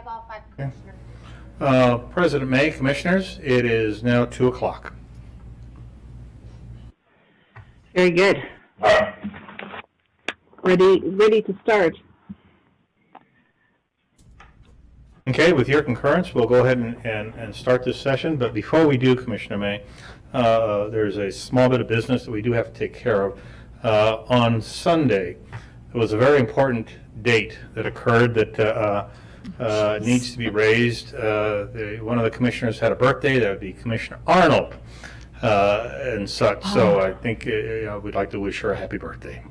all five commissioners. President May, Commissioners, it is now 2 o'clock. Very good. Ready to start. Okay, with your concurrence, we'll go ahead and start this session. But before we do, Commissioner May, there's a small bit of business that we do have to take care of. On Sunday, there was a very important date that occurred that needs to be raised. One of the commissioners had a birthday. That would be Commissioner Arnold and such. So I think we'd like to wish her a happy birthday.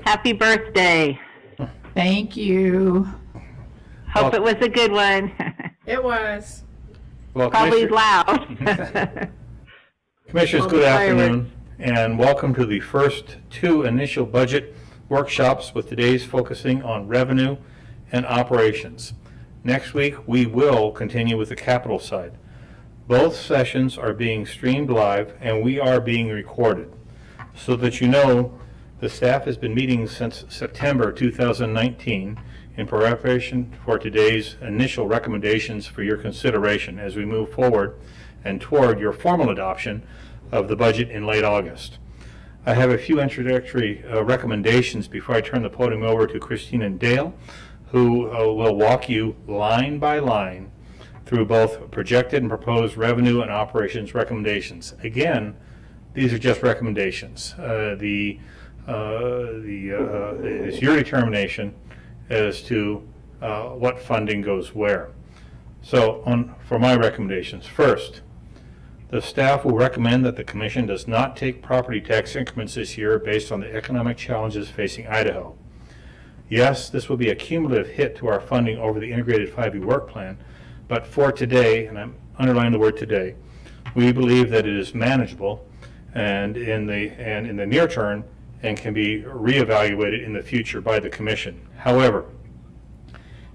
Happy birthday. Thank you. Hope it was a good one. It was. Well, Probably loud. Commissioners, good afternoon, and welcome to the first two initial budget workshops, with today's focusing on revenue and operations. Next week, we will continue with the capital side. Both sessions are being streamed live, and we are being recorded. So that you know, the staff has been meeting since September 2019 in preparation for today's initial recommendations for your consideration as we move forward and toward your formal adoption of the budget in late August. I have a few introductory recommendations before I turn the podium over to Christine and Dale, who will walk you line by line through both projected and proposed revenue and operations recommendations. Again, these are just recommendations. It's your determination as to what funding goes where. So for my recommendations, first, the staff will recommend that the Commission does not take property tax increments this year based on the economic challenges facing Idaho. Yes, this will be a cumulative hit to our funding over the integrated 5E work plan, but for today, and I'm underlining the word today, we believe that it is manageable and in the near term and can be reevaluated in the future by the Commission. However,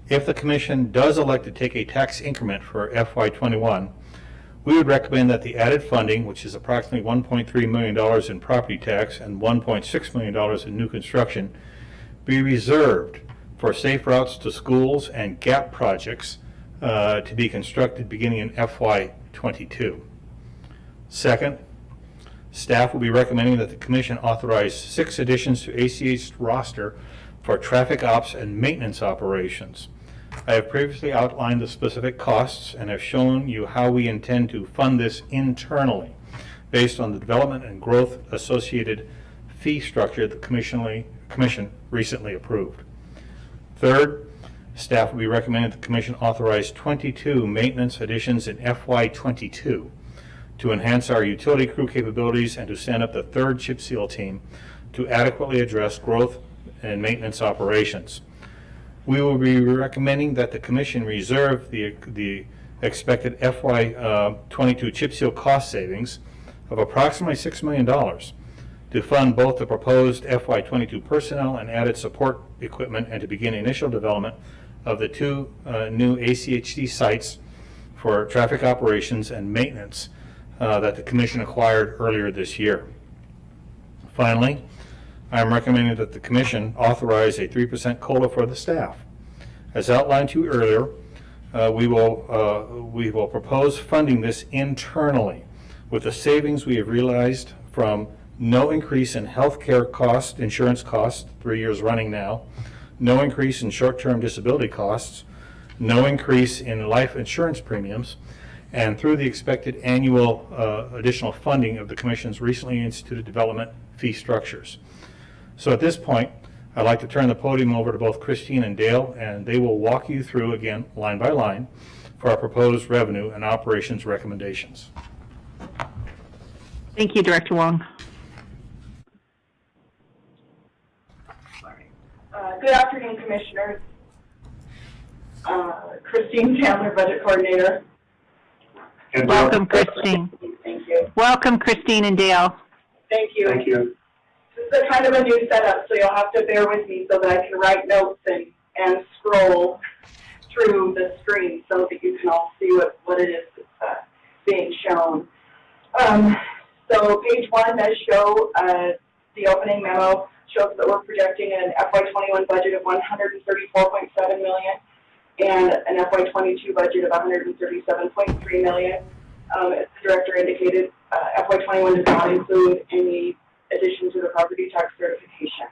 if the Commission does elect to take a tax increment for FY21, we would recommend that the added funding, which is approximately $1.3 million in property tax and $1.6 million in new construction, be reserved for safe routes to schools and GAP projects to be constructed beginning in FY22. Second, staff will be recommending that the Commission authorize 6 additions to ACH's roster for traffic ops and maintenance operations. I have previously outlined the specific costs and have shown you how we intend to fund this internally based on the development and growth associated fee structure the Commission recently approved. Third, staff will be recommending that the Commission authorize 22 maintenance additions in FY22 to enhance our utility crew capabilities and to stand up the third chip seal team to adequately address growth and maintenance operations. We will be recommending that the Commission reserve the expected FY22 chip seal cost savings of approximately $6 million to fund both the proposed FY22 personnel and added support equipment and to begin initial development of the 2 new ACHD sites for traffic operations and maintenance that the Commission acquired earlier this year. Finally, I am recommending that the Commission authorize a 3% COLA for the staff. As outlined to you earlier, we will propose funding this internally with the savings we have realized from no increase in health care costs, insurance costs, 3 years running now, no increase in short-term disability costs, no increase in life insurance premiums, and through the expected annual additional funding of the Commission's recently instituted development fee structures. So at this point, I'd like to turn the podium over to both Christine and Dale, and they will walk you through, again, line by line, for our proposed revenue and operations recommendations. Thank you, Director Wong. Good afternoon, Commissioners. Christine Chandler, Budget Coordinator. Welcome, Christine. Thank you. Welcome, Christine and Dale. Thank you. Thank you. This is a kind of a new setup, so you'll have to bear with me so that I can write notes and scroll through the screen so that you can all see what it is that's being shown. So page 1 does show the opening memo shows that we're projecting an FY21 budget of $134.7 million. and an FY22 budget of $137.3 million. As the director indicated, FY21 does not include any addition to the property tax certification.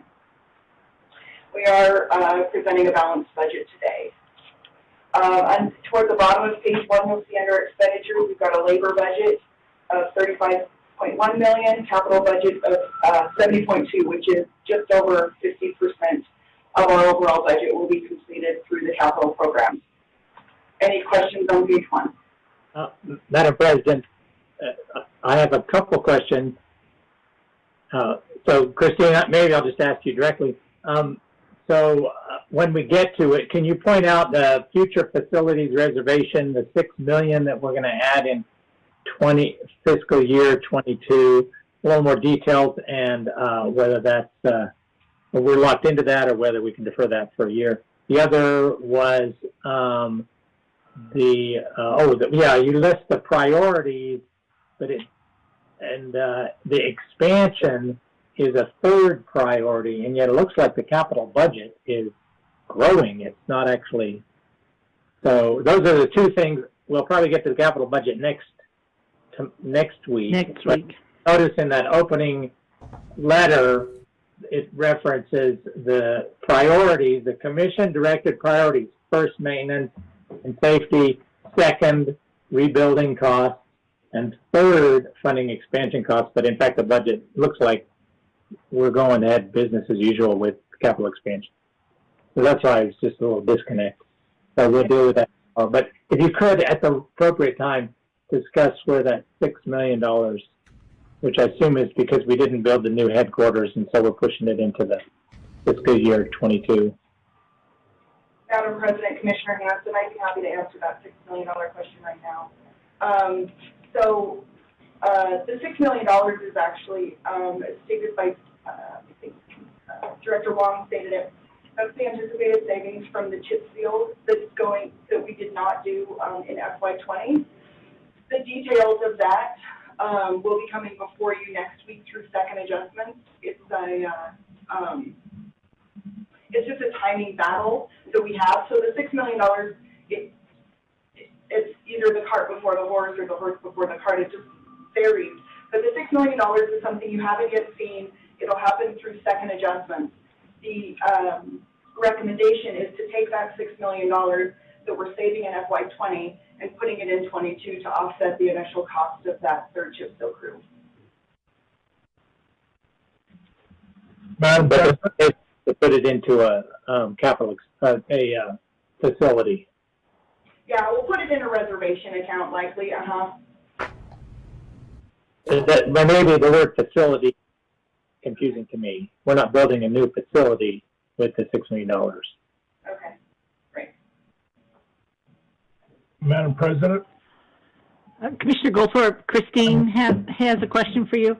We are presenting a balanced budget today. And toward the bottom of page 1, you'll see under expenditures, we've got a labor budget of $35.1 million, capital budget of $70.2, which is just over 50% of our overall budget will be completed through the capital program. Any questions on page 1? Madam President, I have a couple questions. So, Christine, maybe I'll just ask you directly. When we get to it, can you point out the future facilities reservation, the $6 million that we're going to add in fiscal year 22, a little more details, and whether that's we're locked into that or whether we can defer that for a year. The other was you list the priorities, but the expansion is a third priority, and yet it looks like the capital budget is growing. It's not actually. So those are the two things. We'll probably get to the capital budget next week. Next week. Notice in that opening letter, it references the priorities, the commission directed priorities. First, maintenance and safety. Second, rebuilding costs. And third, funding expansion costs. But in fact, the budget looks like we're going ahead business as usual with capital expansion. So that's why it's just a little disconnect. So we'll deal with that. But if you could, at the appropriate time, discuss where that $6 million, which I assume is because we didn't build the new headquarters, and so we're pushing it into the fiscal year 22. Madam President, Commissioner Hanson, I'd be happy to answer that $6 million question right now. The $6 million is actually stated by, I think, Director Wong stated it. That's the anticipated savings from the chip seal that we did not do in FY20. The details of that will be coming before you next week through second adjustments. It's just a timing battle that we have. So the $6 million, it's either the cart before the horse or the horse before the cart. It just varies. But the $6 million is something you haven't yet seen. It'll happen through second adjustments. The recommendation is to take that $6 million that we're saving in FY20 and putting it in 22 to offset the initial cost of that third chip seal crew. Madam President, to put it into a facility. Yeah, we'll put it in a reservation account likely. But maybe the word facility is confusing to me. We're not building a new facility with the $6 million. Okay, great. Madam President? Commissioner Goldthorpe, Christine has a question for you.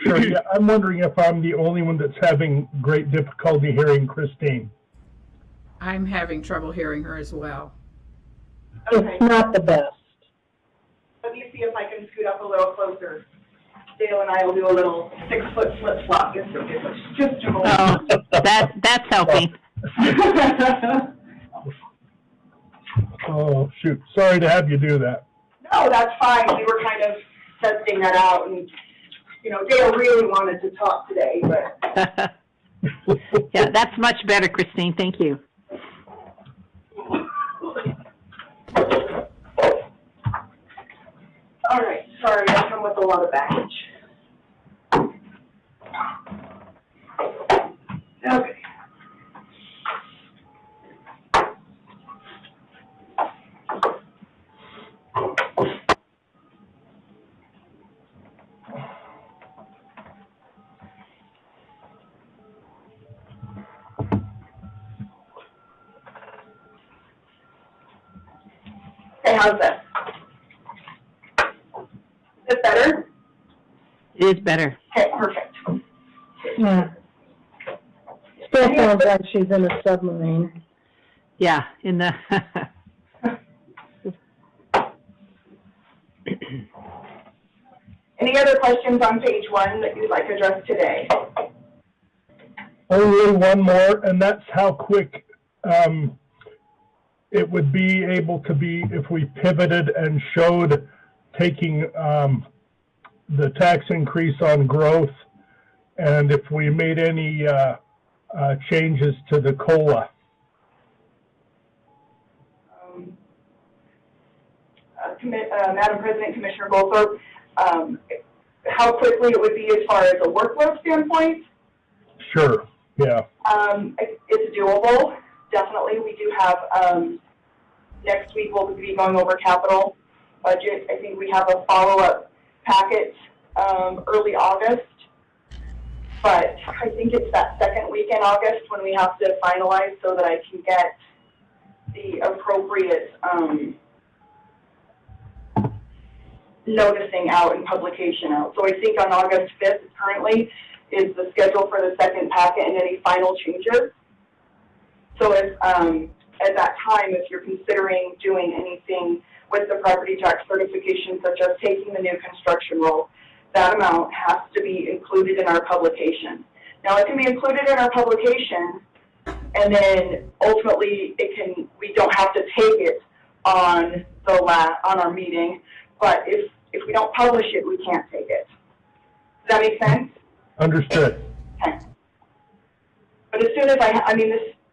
Sure, yeah, I'm wondering if I'm the only one that's having great difficulty hearing Christine. I'm having trouble hearing her as well. Okay. It's not the best. Let me see if I can scoot up a little closer. Dale and I will do a little 6-foot flip flop. It's just a moment. Oh, that's helping. Oh, shoot. Sorry to have you do that. No, that's fine. We were kind of testing that out, and Dale really wanted to talk today, but Yeah, that's much better, Christine. Thank you. all right. Sorry, I come with a lot of baggage. Okay. Okay, how's that? Is it better? It is better. Okay, perfect. Yeah. Still sounds like she's in a submarine. Yeah, in the Any other questions on page 1 that you'd like addressed today? Only one more, and that's how quick it would be able to be if we pivoted and showed taking the tax increase on growth, and if we made any changes to the COLA. Madam President, Commissioner Goldthorpe, how quickly it would be as far as a workload standpoint? Sure, yeah. It's doable, definitely. We do have, next week we'll be going over capital budget. I think we have a follow-up packet early August, but I think it's that second week in August when we have to finalize so that I can get the appropriate noticing out and publication out. So I think on August 5th currently is the schedule for the second packet and any final changes. So if, at that time, if you're considering doing anything with the property tax certification, such as taking the new construction roll, that amount has to be included in our publication. Now, it can be included in our publication, and then ultimately we don't have to take it on on our meeting, but if we don't publish it, we can't take it. Does that make sense? Understood. Okay. But as soon as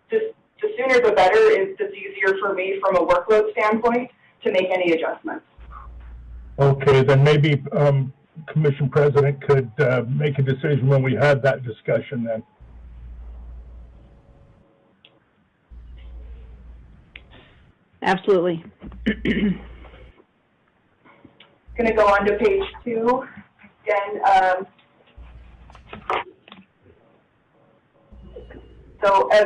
the sooner the better. It's easier for me from a workload standpoint to make any adjustments. Okay, then maybe Commission President could make a decision when we had that discussion then. Absolutely. Going to go on to page 2. Again, so as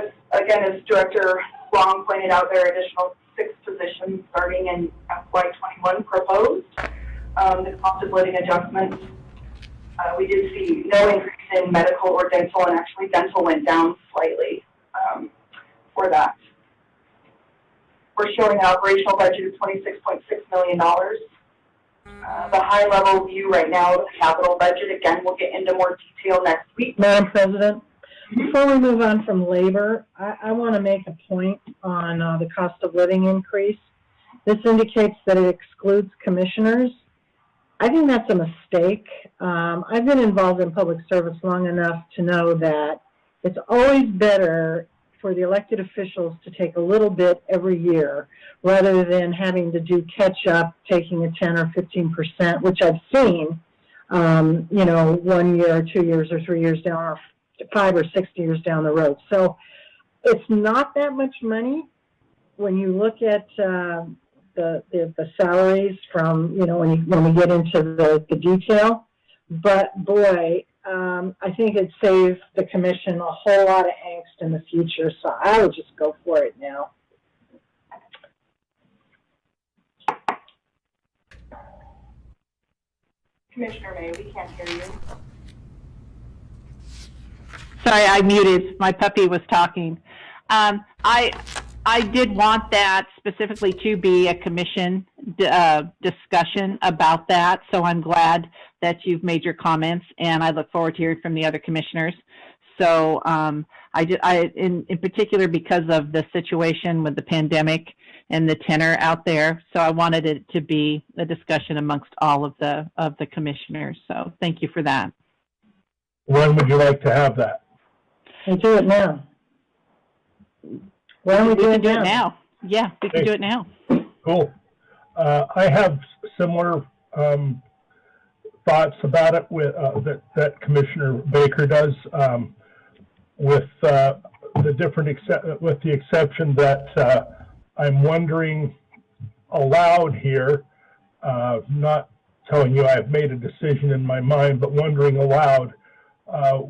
Director Long pointed out, there are additional 6 positions starting in FY21 proposed. The cost of living adjustments, we did see no increase in medical or dental, and actually dental went down slightly for that. We're showing an operational budget of $26.6 million. The high-level view right now of the capital budget, again, we'll get into more detail next week. Madam President, before we move on from labor, I want to make a point on the cost of living increase. This indicates that it excludes commissioners. I think that's a mistake. I've been involved in public service long enough to know that it's always better for the elected officials to take a little bit every year rather than having to do catch up, taking a 10 or 15%, which I've seen, 1 year or 2 years or 3 years down, or 5 or 6 years down the road. So it's not that much money when you look at the salaries from, when we get into the detail. But boy, I think it'd save the commission a whole lot of angst in the future. So I would just go for it now. Commissioner May, we can't hear you. Sorry, I muted. My puppy was talking. I did want that specifically to be a commission discussion about that, so I'm glad that you've made your comments, and I look forward to hearing from the other commissioners. So in particular, because of the situation with the pandemic and the tenor out there, so I wanted it to be a discussion amongst all of the commissioners. So thank you for that. When would you like to have that? We do it now. Why don't we do it now? Yeah, we can do it now. Cool. I have similar thoughts about it with that Commissioner Baker does, with the exception that I'm wondering aloud here, not telling you I've made a decision in my mind, but wondering aloud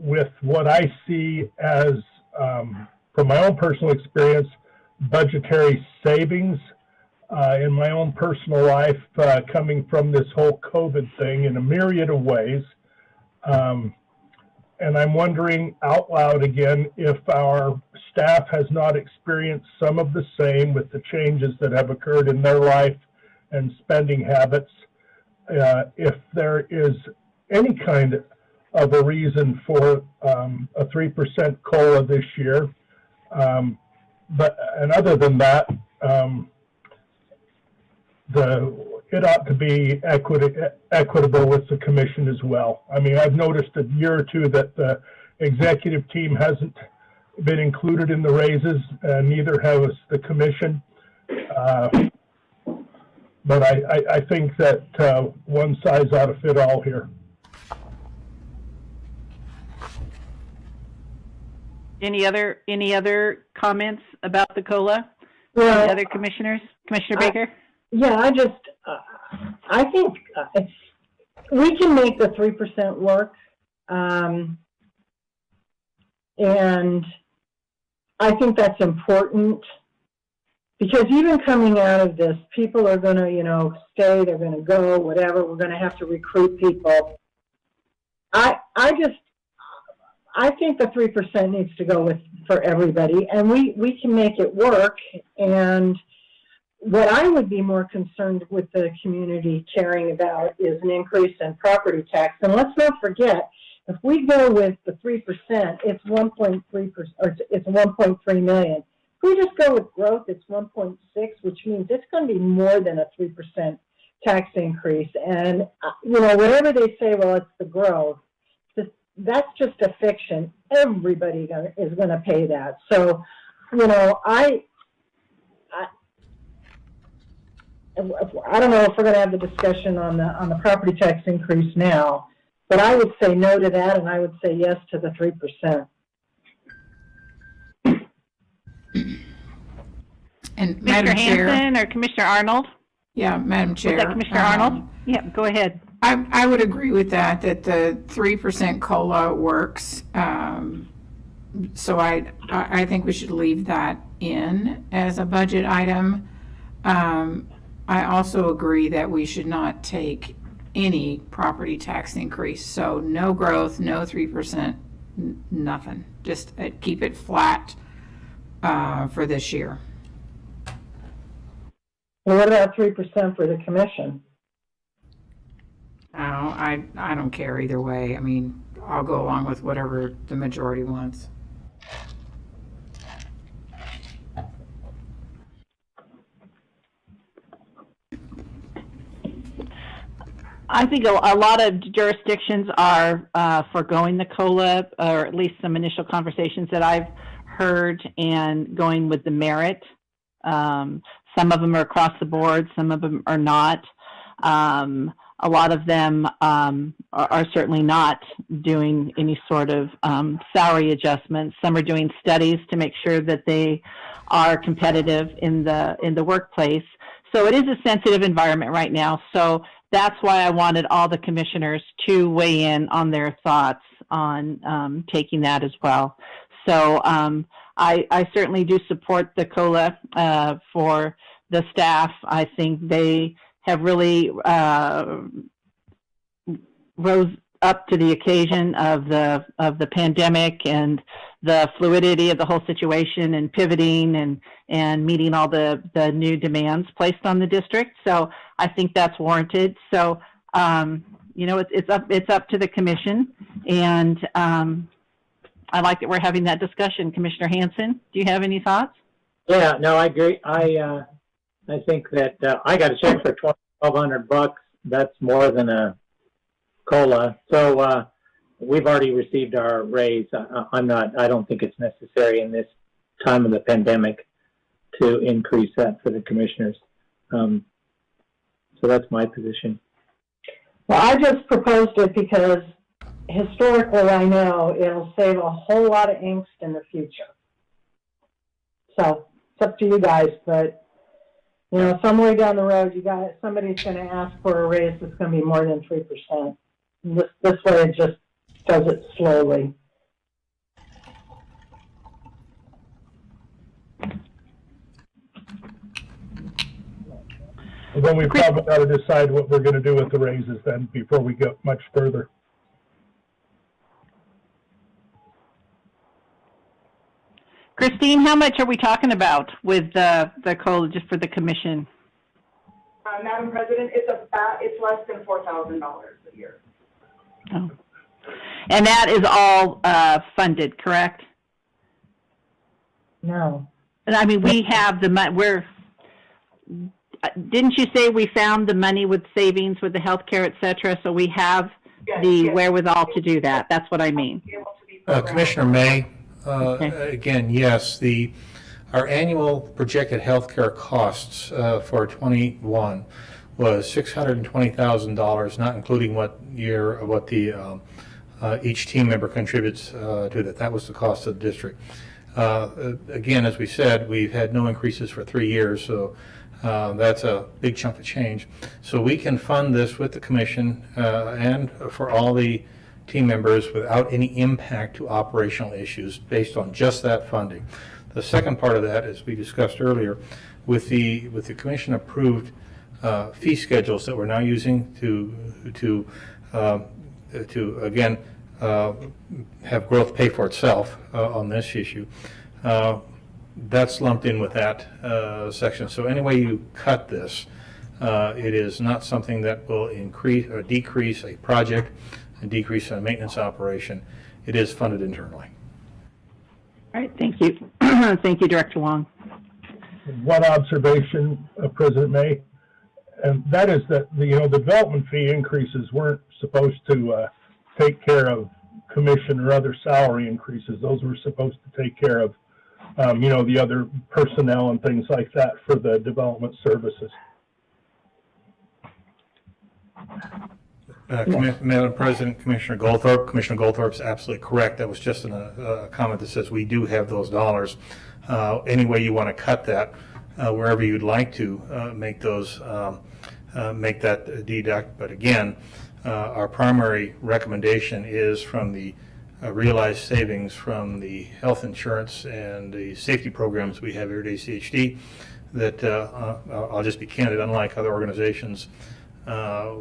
with what I see as, from my own personal experience, budgetary savings in my own personal life coming from this whole COVID thing in a myriad of ways. And I'm wondering out loud again if our staff has not experienced some of the same with the changes that have occurred in their life and spending habits, if there is any kind of a reason for a 3% COLA this year. And other than that, it ought to be equitable with the commission as well. I mean, I've noticed a year or two that the executive team hasn't been included in the raises, neither has the commission. But I think that one size ought to fit all here. Any other comments about the COLA? Well, Any other commissioners? Commissioner Baker? Yeah, I think we can make the 3% work. And I think that's important because even coming out of this, people are going to, stay, they're going to go, whatever. We're going to have to recruit people. I think the 3% needs to go for everybody, and we can make it work. And what I would be more concerned with the community caring about is an increase in property tax. And let's not forget, if we go with the 3%, it's 1.3%, or it's 1.3 million. If we just go with growth, it's 1.6, which means it's going to be more than a 3% tax increase. And whatever they say, well, it's the growth. That's just a fiction. Everybody is going to pay that. So, I don't know if we're going to have the discussion on the property tax increase now, but I would say no to that, and I would say yes to the 3%. And Mr. Madam Chair. Hanson or Commissioner Arnold? Yeah, Madam Chair. Was that Commissioner Arnold? Yeah, go ahead. I would agree with that the 3% COLA works. So I think we should leave that in as a budget item. I also agree that we should not take any property tax increase. So no growth, no 3%, nothing. Just keep it flat for this year. Well, what about 3% for the commission? I don't care either way. I mean, I'll go along with whatever the majority wants. I think a lot of jurisdictions are foregoing the COLA, or at least some initial conversations that I've heard, and going with the merit. Some of them are across the board, some of them are not. A lot of them are certainly not doing any sort of salary adjustments. Some are doing studies to make sure that they are competitive in the workplace. So it is a sensitive environment right now. So that's why I wanted all the commissioners to weigh in on their thoughts on taking that as well. So I certainly do support the COLA for the staff. I think they have really rose up to the occasion of the pandemic and the fluidity of the whole situation, and pivoting and meeting all the new demands placed on the district. So I think that's warranted. So it's up to the commission, and I like that we're having that discussion. Commissioner Hanson, do you have any thoughts? Yeah, no, I agree. I think that I got a check for $1,200. That's more than a COLA. So we've already received our raise. I don't think it's necessary in this time of the pandemic to increase that for the commissioners. So that's my position. Well, I just proposed it because historically I know it'll save a whole lot of angst in the future. So it's up to you guys, but somewhere down the road, somebody's going to ask for a raise that's going to be more than 3%. This way, it just does it slowly. Then we probably got to decide what we're going to do with the raises then before we go much further. Christine, how much are we talking about with the COLA just for the commission? Madam President, it's less than $4,000 a year. Oh. And that is all funded, correct? No. And I mean, we have the money. didn't you say we found the money with savings with the healthcare, et cetera, so we have the Yes. wherewithal to do that? That's what I mean. Be able to be programmed. Commissioner May, Okay. again, yes, our annual projected healthcare costs for '21 was $620,000, not including what each team member contributes to that. That was the cost of the district. Again, as we said, we've had no increases for 3 years, so that's a big chunk of change. So we can fund this with the commission and for all the team members without any impact to operational issues based on just that funding. The second part of that, as we discussed earlier, with the commission approved fee schedules that we're now using to again have growth pay for itself on this issue. That's lumped in with that section. So any way you cut this, it is not something that will increase or decrease a project and decrease a maintenance operation. It is funded internally. All right, thank you. Thank you, Director Wong. One observation, President May, and that is that the development fee increases weren't supposed to take care of commission or other salary increases. Those were supposed to take care of the other personnel and things like that for the development services. Madam President, Commissioner Goldthorpe's absolutely correct. That was just a comment that says we do have those dollars. Any way you want to cut that, wherever you'd like to make that deduct. But again, our primary recommendation is from the realized savings from the health insurance and the safety programs we have here at ACHD that I'll just be candid, unlike other organizations,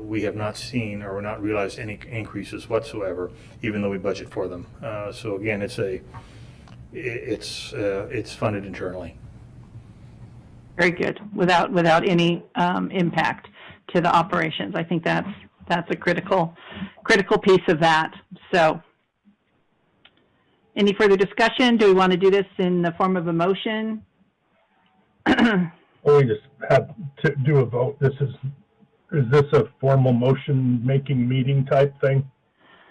we have not seen or not realized any increases whatsoever, even though we budget for them. So again, it's funded internally. Very good, without any impact to the operations. I think that's a critical piece of that. So, any further discussion? Do we want to do this in the form of a motion? Or we just have to do a vote. Is this a formal motion-making meeting type thing?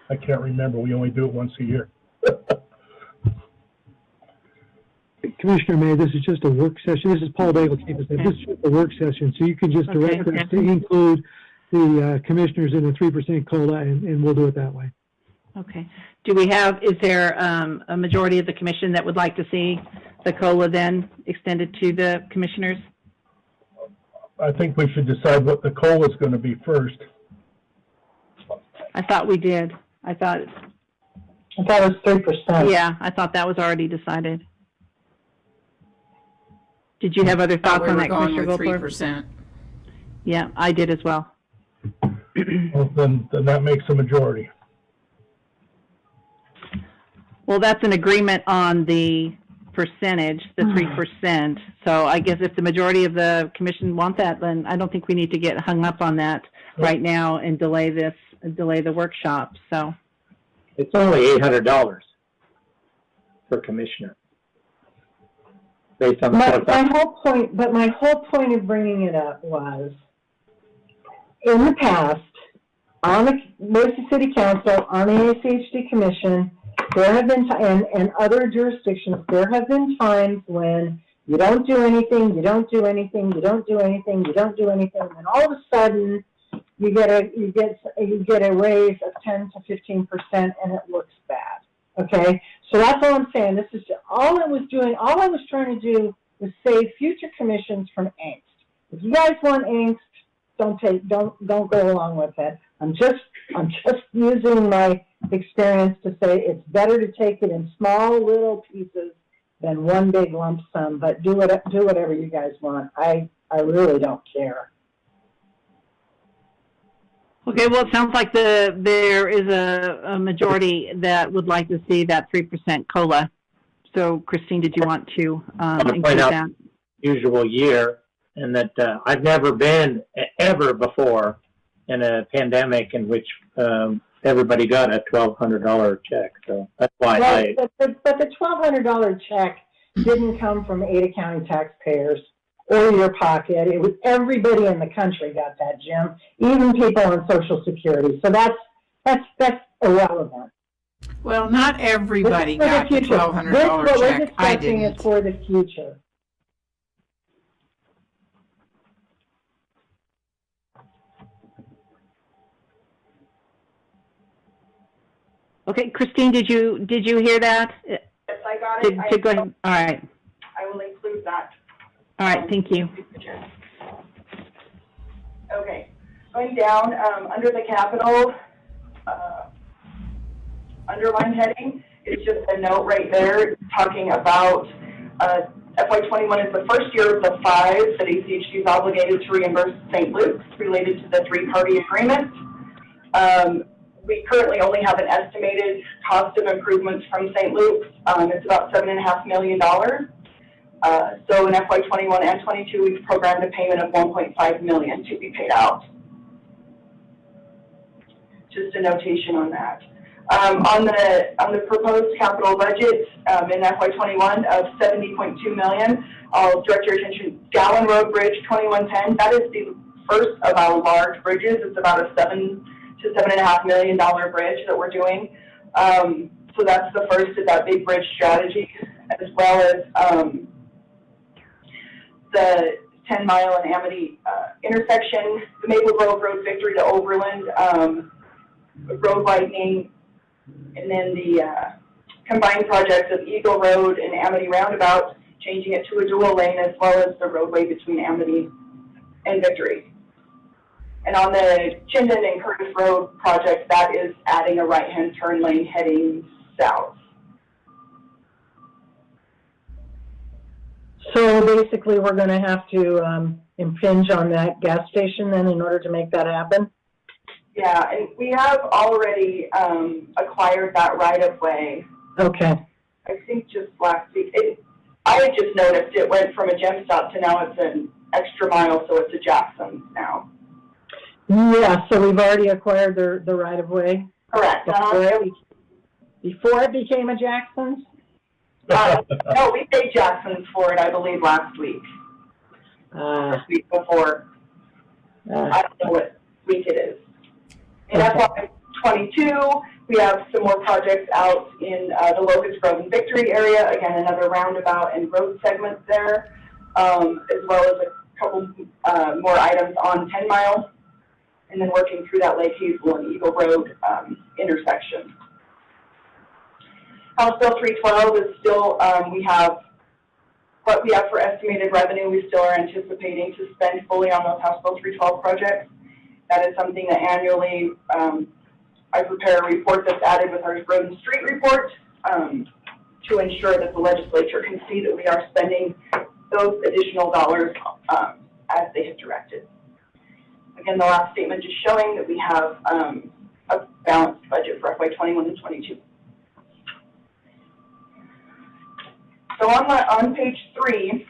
I can't remember. We only do it once a year. Commissioner May, this is just a work session. This is Paul Daigle, Chief of Staff. This is just a work session, so you can just direct us to include the commissioners in the 3% COLA, and we'll do it that way. Okay. Is there a majority of the commission that would like to see the COLA then extended to the commissioners? I think we should decide what the COLA is going to be first. I thought we did. I thought it was 3%. Yeah, I thought that was already decided. Did you have other thoughts on that, Commissioner Goldthorpe? 3%. Yeah, I did as well. Well, then that makes a majority. Well, that's an agreement on the percentage, the 3%. So I guess if the majority of the commission want that, then I don't think we need to get hung up on that right now and delay the workshop. So It's only $800 per commissioner. Based on the my whole point of bringing it up was, in the past, on the Boise City Council, on the ACHD Commission, there have been, and other jurisdictions, there have been times when you don't do anything, you don't do anything, you don't do anything, you don't do anything, and all of a sudden, you get a raise of 10 to 15%, and it looks bad. Okay, so that's all I'm saying. This is just, all I was trying to do was save future commissions from angst. If you guys want angst, don't go along with it. I'm just using my experience to say it's better to take it in small little pieces than one big lump sum. But do whatever you guys want. I really don't care. okay, well, it sounds like there is a majority that would like to see that 3% COLA. So, Christine, did you want to include that? usual year, and that I've never been ever before in a pandemic in which everybody got a $1,200 check. So that's why But the $1,200 check didn't come from Ada County taxpayers. or your pocket. It was everybody in the country got that, Jim, even people on Social Security. So that's irrelevant. Well, not everybody This is for got the future. $1,200 This, what we're check. I discussing, is didn't. for the future. Okay, Christine, did you hear that? Yes, I got it. Go ahead. All right. I will include that. All right, thank you. Okay, going down, under the capital, underline heading, it's just a note right there talking about, FY21 is the first year of the 5 that ACHG is obligated to reimburse St. Luke's related to the 3-party agreement. We currently only have an estimated cost of improvements from St. Luke's. It's about $7.5 million. So in FY21 and 22, we've programmed a payment of $1.5 million to be paid out. Just a notation on that. On the proposed capital budget in FY21 of $70.2 million, I'll direct your attention. Gowan Road Bridge 2110. That is the first of our large bridges. It's about a $7 to $7.5 million bridge that we're doing. So that's the first of that big bridge strategy, as well as the 10-mile and Amity intersection, the Maple Grove Road Victory to Overland, road widening, and then the combined projects of Eagle Road and Amity Roundabout, changing it to a dual lane, as well as the roadway between Amity and Victory. And on the Chinden and Curtis Road project, that is adding a right-hand turn lane heading south. So basically, we're going to have to impinge on that gas station then in order to make that happen? Yeah, and we have already acquired that right-of-way. Okay. I think just last week. I had just noticed it went from a gem stop to now it's an extra mile, so it's a Jackson's now. Yeah, so we've already acquired the right-of-way Correct. before it became a Jackson's? No, we paid Jackson's for it, I believe, last week. The week before. I don't know what week it is. In FY22, we have some more projects out in the Locust Grove and Victory area. Again, another roundabout and road segment there, as well as a couple more items on 10 Mile, and then working through that Lake Hazel and Eagle Road intersection. House Bill 312 is still, we have what we have for estimated revenue. We still are anticipating to spend fully on those House Bill 312 projects. That is something that annually I prepare a report that's added with our road and street report to ensure that the legislature can see that we are spending those additional dollars as they have directed. Again, the last statement just showing that we have a balanced budget for FY21 and 22. So on page 3,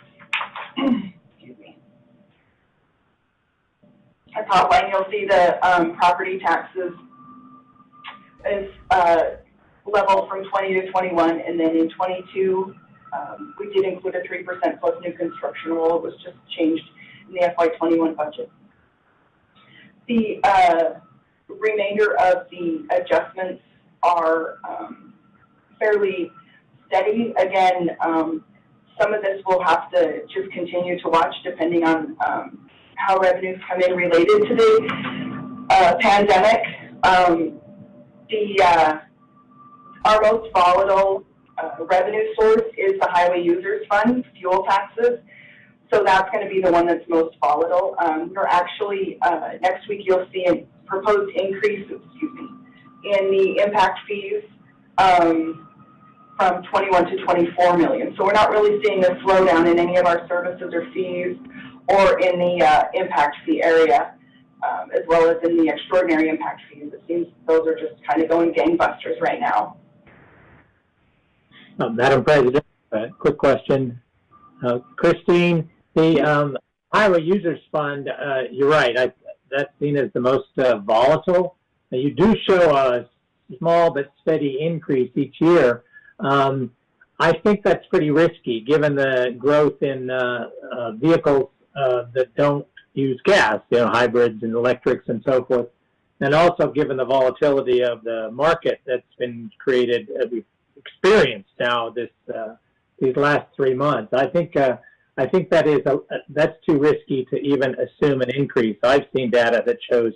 excuse me, at top line you'll see the property taxes is level from 20 to 21, and then in 22 we did include a 3% plus new construction rule. It was just changed in the FY21 budget. The remainder of the adjustments are fairly steady. Again, some of this we'll have to just continue to watch depending on how revenues come in related to the pandemic. Our most volatile revenue source is the Highway Users Fund, fuel taxes. So that's going to be the one that's most volatile. We're actually, next week you'll see a proposed increase, in the impact fees from 21 to 24 million. So we're not really seeing a slowdown in any of our services or fees or in the impact fee area, as well as in the extraordinary impact fees. It seems those are just kind of going gangbusters right now. Madam President, quick question. Christine, the Highway Users Fund, you're right, that's seen as the most volatile. Now, you do show a small but steady increase each year. I I think that's pretty risky, given the growth in vehicles that don't use gas, hybrids and electrics and so forth, and also given the volatility of the market that's been created, we've experienced now these last 3 months. I think that's too risky to even assume an increase. I've seen data that shows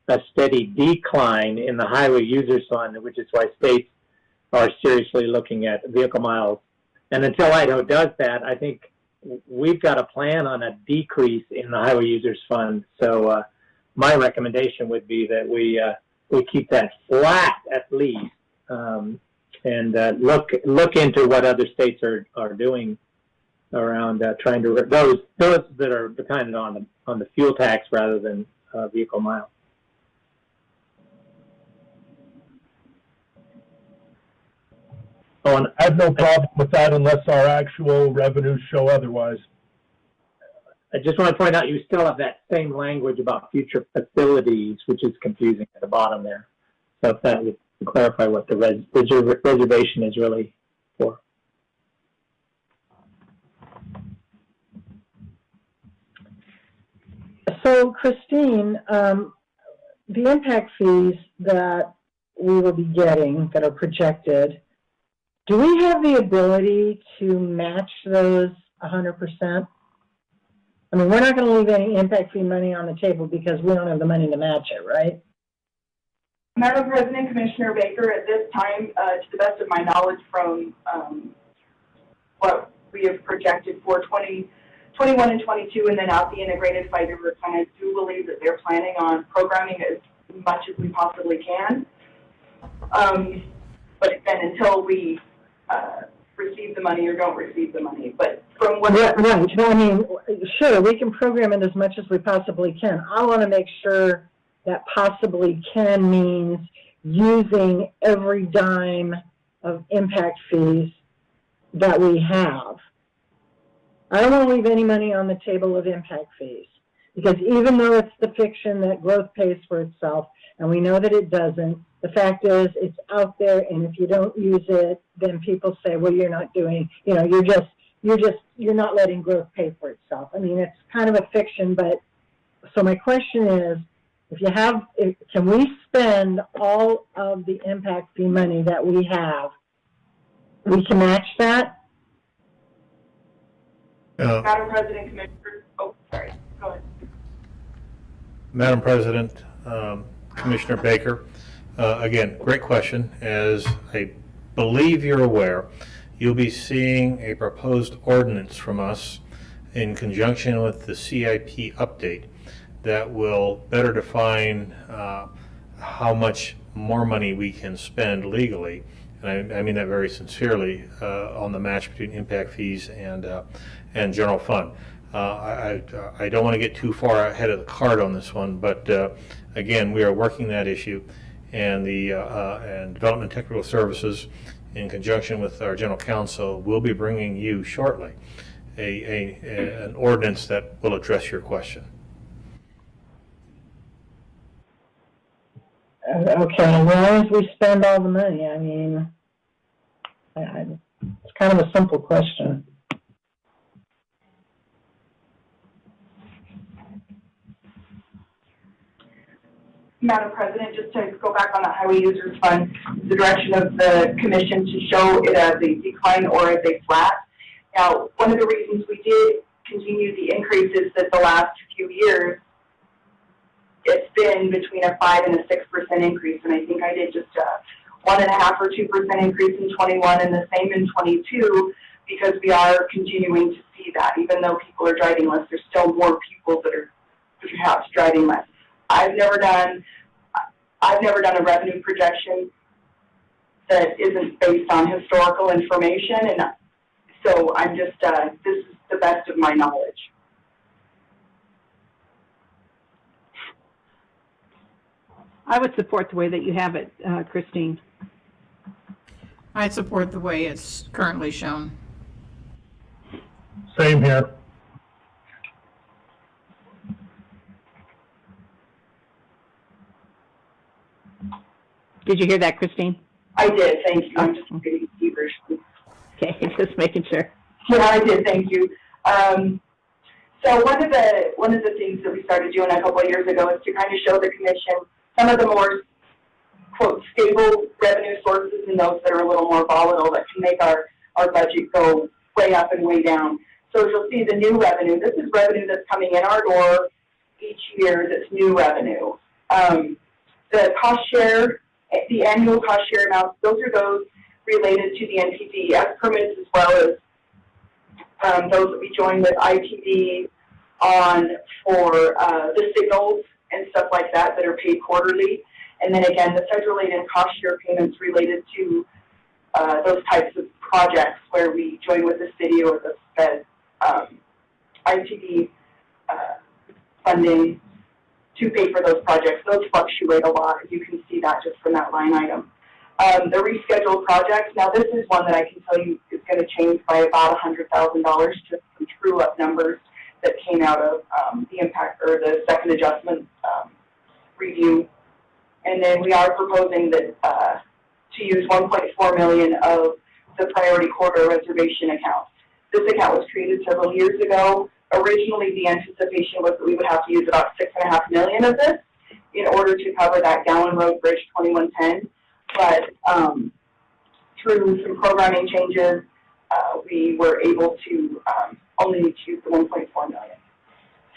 a steady decline in the highway users fund, which is why states are seriously looking at vehicle miles. And until Idaho does that, I think we've got a plan on a decrease in the highway users fund. So my recommendation would be that we keep that flat at least, and look into what other states are doing around trying to those that are dependent on the fuel tax rather than vehicle miles. Oh, and I have no problem with that unless our actual revenues show otherwise. I just want to point out you still have that same language about future facilities, which is confusing at the bottom there. So if that would clarify what the reservation is really for. So Christine, the impact fees that we will be getting that are projected, do we have the ability to match those 100%? I mean, we're not going to leave any impact fee money on the table because we don't have the money to match it, right? Madam President, Commissioner Baker, at this time, to the best of my knowledge from what we have projected for 2021 and 22, and then out the integrated fighter return, I do believe that they're planning on programming as much as we possibly can. But again, until we receive the money or don't receive the money. But from what right. Well, I mean, sure, we can program it as much as we possibly can. I want to make sure that possibly can means using every dime of impact fees that we have. I don't want to leave any money on the table of impact fees, because even though it's the fiction that growth pays for itself, and we know that it doesn't, the fact is it's out there, and if you don't use it, then people say, well, you're not doing, you're not letting growth pay for itself. I mean, it's kind of a fiction, but so my question is, can we spend all of the impact fee money that we have? We can match that? Madam President, Commissioner, sorry, go ahead. Madam President, Commissioner Baker, again, great question. As I believe you're aware, you'll be seeing a proposed ordinance from us in conjunction with the CIP update that will better define how much more money we can spend legally, and I mean that very sincerely, on the match between impact fees and general fund. I don't want to get too far ahead of the card on this one, but again, we are working that issue, and and Development Technical Services, in conjunction with our General Counsel, will be bringing you shortly an ordinance that will address your question. Okay, as long as we spend all the money, I mean, it's kind of a simple question. Madam President, just to go back on the Highway Users Fund, the direction of the Commission to show it as a decline or as a flat. Now, one of the reasons we did continue the increases that the last few years, it's been between a 5 and a 6% increase, and I think I did just a 1.5 or 2% increase in 21 and the same in 22, because we are continuing to see that. Even though people are driving less, there's still more people that are perhaps driving less. I've never done a revenue projection that isn't based on historical information, and so I'm just, this is the best of my knowledge. I would support the way that you have it, Christine. I support the way it's currently shown. Same here. Did you hear that, Christine? I did, thank you. I'm just reading feverishly. Okay, just making sure. Yeah, I did, thank you. So one of the things that we started doing a couple of years ago is to kind of show the commission some of the more, quote, stable revenue sources and those that are a little more volatile that can make our budget go way up and way down. So you'll see the new revenue. This is revenue that's coming in our door each year that's new revenue. The cost share, the annual cost share amounts, those are those related to the NPD as permits, as well as those that we join with ITD on for the signals and stuff like that that are paid quarterly. And then again, the federal aid and cost share payments related to those types of projects where we join with the city or the Fed ITD funding to pay for those projects. Those fluctuate a lot. You can see that just from that line item. The rescheduled projects, now this is one that I can tell you is going to change by about $100,000, just some true-up numbers that came out of the impact or the second adjustment review. And then we are proposing that to use $1.4 million of the priority corridor reservation account. This account was created several years ago. Originally, the anticipation was that we would have to use about $6.5 million of this in order to cover that Gowan Road Bridge 2110. But through some programming changes, we were able to only need to use the $1.4 million.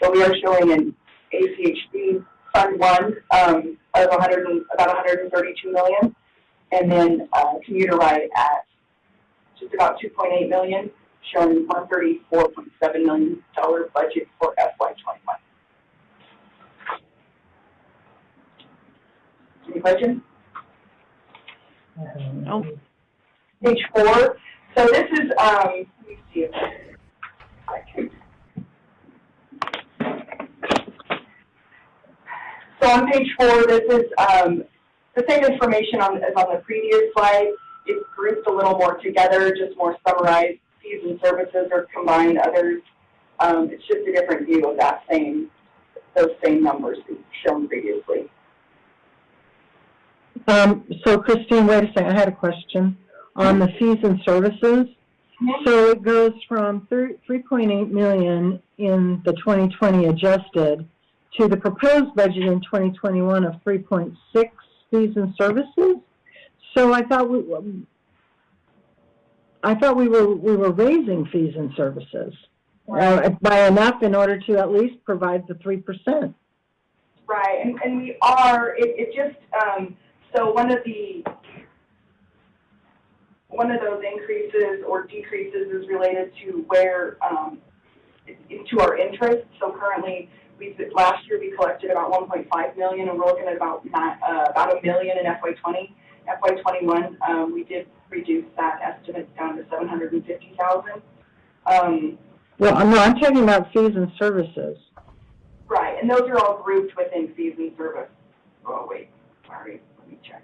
So we are showing an ACHD Fund 1 of about $132 million, and then commuter ride at just about $2.8 million, showing $134.7 million budget for FY21. Any questions? Oh, Page 4. So this is, let me see if I can. So on page 4, this is the same information as on the previous slide. It's grouped a little more together, just more summarized. Fees and services are combined, others. It's just a different view of those same numbers we've shown previously. So Christine, wait a second, I had a question on the fees and services. So it goes from 3.8 million in the 2020 adjusted to the proposed budget in 2021 of 3.6 fees and services. So I thought we were raising fees and services by enough in order to at least provide the 3%. Right, and we are. It just so one of those increases or decreases is related to where to our interest. So currently, last year we collected about 1.5 million, and we're looking at about $1 million in FY20. FY21, we did reduce that estimate down to 750,000. Well, no, I'm talking about fees and services. Right, and those are all grouped within fees and service. Oh wait, sorry, let me check.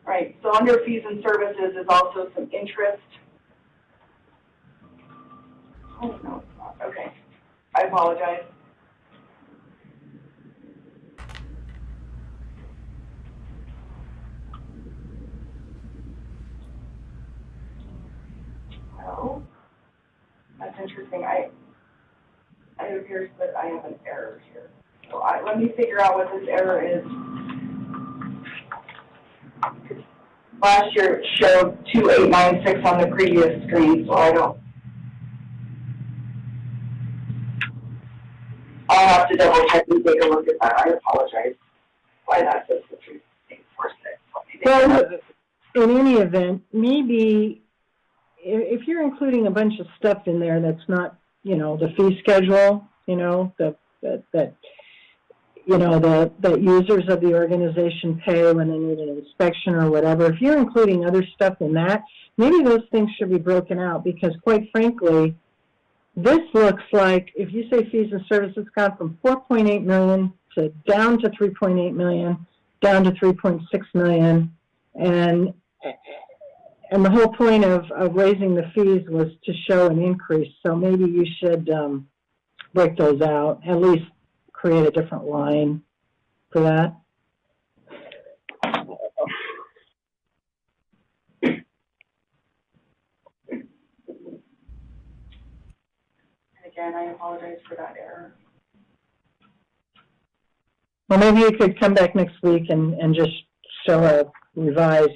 Right, so under fees and services is also some interest. Oh, no, it's not. Okay, I apologize. Well, that's interesting. It appears that I have an error here. So let me figure out what this error is. Last year it showed 2896 on the previous screen, so I'll have to double check and take a look at that. I apologize. Why that says the 3.46. Well, in any event, maybe if you're including a bunch of stuff in there that's not, the fee schedule, that users of the organization pay when they need an inspection or whatever, if you're including other stuff in that, maybe those things should be broken out, because quite frankly, this looks like, if you say fees and services gone from 4.8 million to down to 3.8 million, down to 3.6 million, and the whole point of raising the fees was to show an increase. So maybe you should break those out, at least create a different line for that. again, I apologize for that error. Well, maybe you could come back next week and just show a revised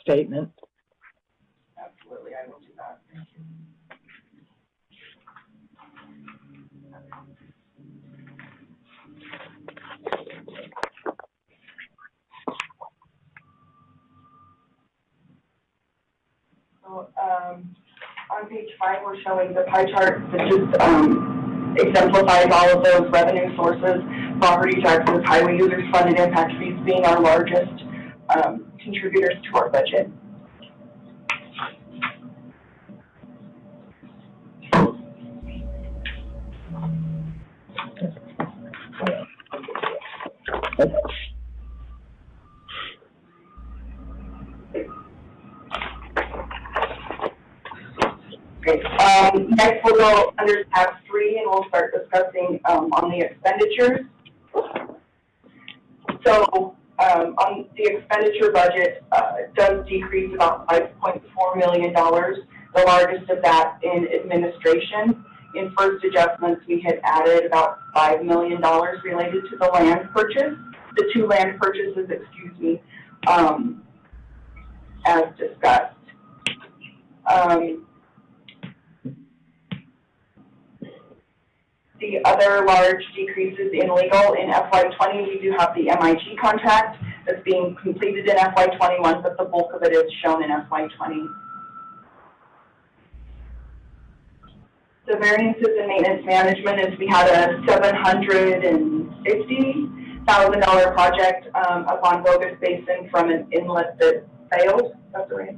statement. Absolutely, I will do that. Thank you. So, on page 5, we're showing the pie chart that just exemplifies all of those revenue sources, property taxes, highway users funded impact fees being our largest contributors to our budget. Okay, next we'll go under tab 3 and we'll start discussing on the expenditures. So on the expenditure budget does decrease about $5.4 million, the largest of that in administration. In first adjustments, we had added about $5 million related to the land purchase, the 2 land purchases, excuse me, as discussed. The other large decreases in legal in FY20, we do have the MIG contract that's being completed in FY21, but the bulk of it is shown in FY20. The variances in maintenance management is we had a $750,000 project up on Bogus Basin from an inlet that failed. That's right.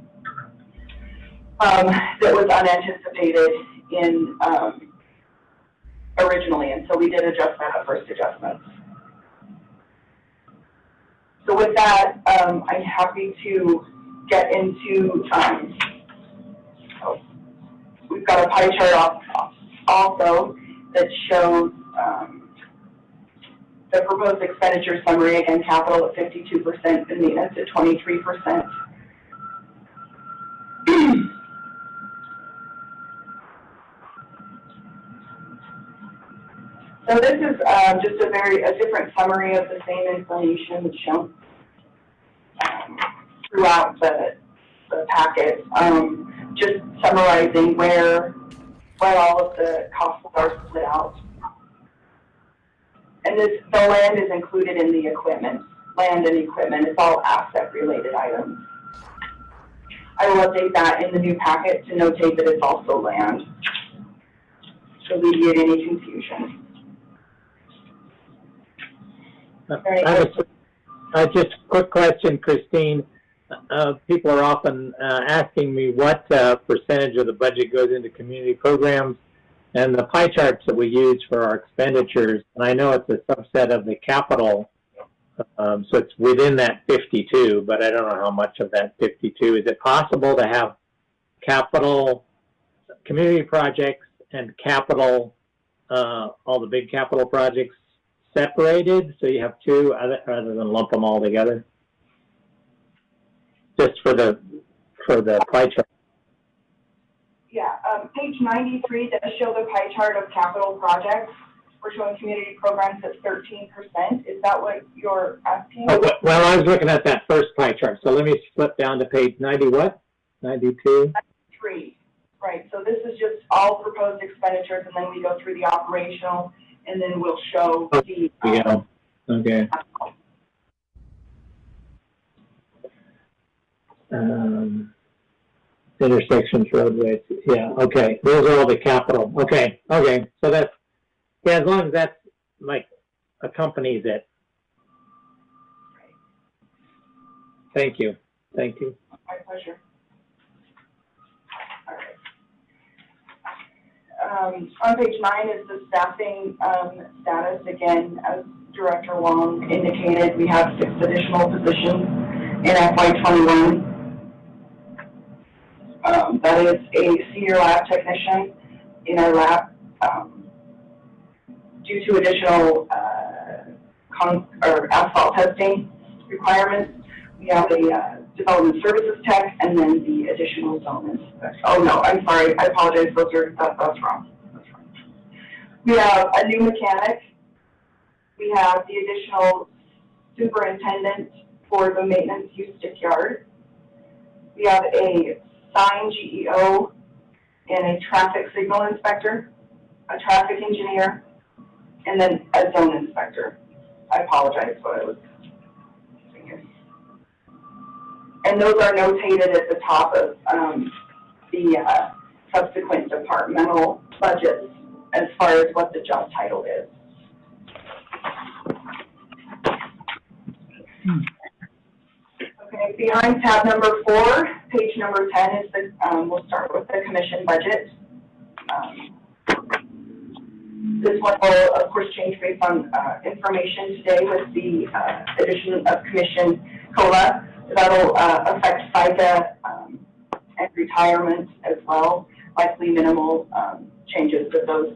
That was unanticipated in originally, and so we did adjust that at first adjustments. So with that, I'm happy to get into, we've got a pie chart also that shows the proposed expenditure summary, again, capital at 52% and maintenance at 23%. So this is just a different summary of the same information that's shown throughout the packet, just summarizing where all of the costs are split out. And the land is included in the equipment, land and equipment. It's all asset-related items. I will update that in the new packet to notate that it's also land to alleviate any confusion. Just a quick question, Christine. People are often asking me what percentage of the budget goes into community programs, and the pie charts that we use for our expenditures, and I know it's a subset of the capital, so it's within that 52, but I don't know how much of that 52. Is it possible to have capital, community projects, and capital, all the big capital projects separated, so you have 2 rather than lump them all together? Just for the pie chart. Yeah, page 93 does show the pie chart of capital projects. We're showing community programs at 13%. Is that what you're asking? Oh, well, I was looking at that first pie chart, so let me flip down to page 90 what? 92? 93, right. So this is just all proposed expenditures, and then we go through the operational, and then we'll show the... Yeah. Okay. Intersections, roadways, yeah, okay, those are all the capital, okay, so that's, yeah, as long as that's, like, accompanies it. Thank you. My pleasure. All right. On page 9 is the staffing status. Again, as Director Wong indicated, we have 6 additional positions in FY21. That is a senior lab technician in our lab. Due to additional asphalt testing requirements, we have a development services tech and then the additional zone inspector. Oh no, I'm sorry, I apologize, that's wrong. That's wrong. We have a new mechanic. We have the additional superintendent for the maintenance Eustis Yard. We have a sign GEO and a traffic signal inspector, a traffic engineer, and then a zone inspector. I apologize what I was thinking. And those are notated at the top of the subsequent departmental budgets as far as what the job title is. Okay, behind tab number 4, page number 10 is the, we'll start with the commission budget. This one will, of course, change based on information today with the addition of commission COLA. That'll affect FICA and retirement as well. Likely minimal changes, but those,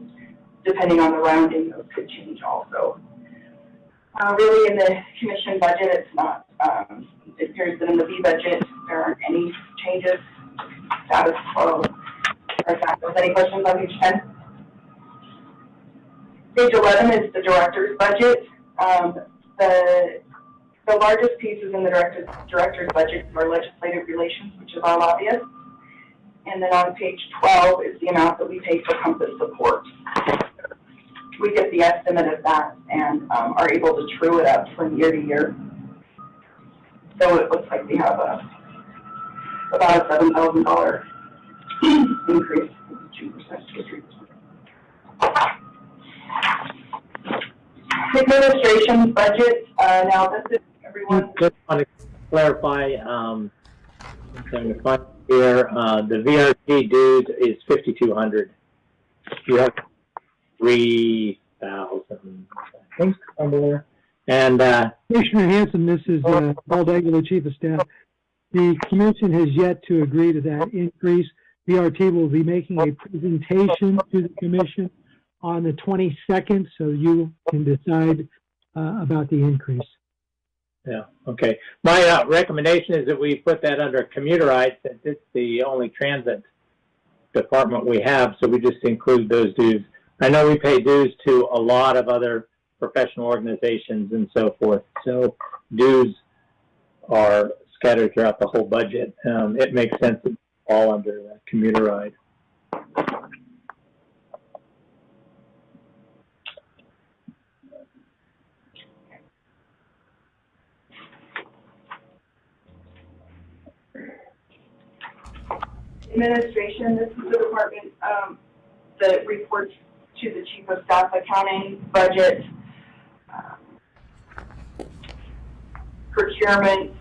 depending on the rounding, those could change also. Really, in the commission budget, it's not, it appears that in the B budget, there aren't any changes. Status quo. Any questions on page 10? Page 11 is the director's budget. The largest pieces in the director's budget are legislative relations, which is our lobbyists. And then on page 12 is the amount that we pay for Compass support. We get the estimate of that and are able to true it up from year to year. So it looks like we have about a $7,000 increase, 2% to 3%. Administration budget, now this is everyone. Just want to clarify, something to find here, the VRT dues is 5,200. You have 3,000, I think, somewhere. And, Commissioner Hanson, this is Paul Daigle, the Chief of Staff. The commission has yet to agree to that increase. VRT will be making a presentation to the commission on the 22nd, so you can decide about the increase. yeah, okay. My recommendation is that we put that under commuter rights, since it's the only transit department we have, so we just include those dues. I know we pay dues to a lot of other professional organizations and so forth, so dues are scattered throughout the whole budget. It makes sense to fall under commuter ride. Administration, this is the department that reports to the Chief of Staff. Accounting, budget, procurement.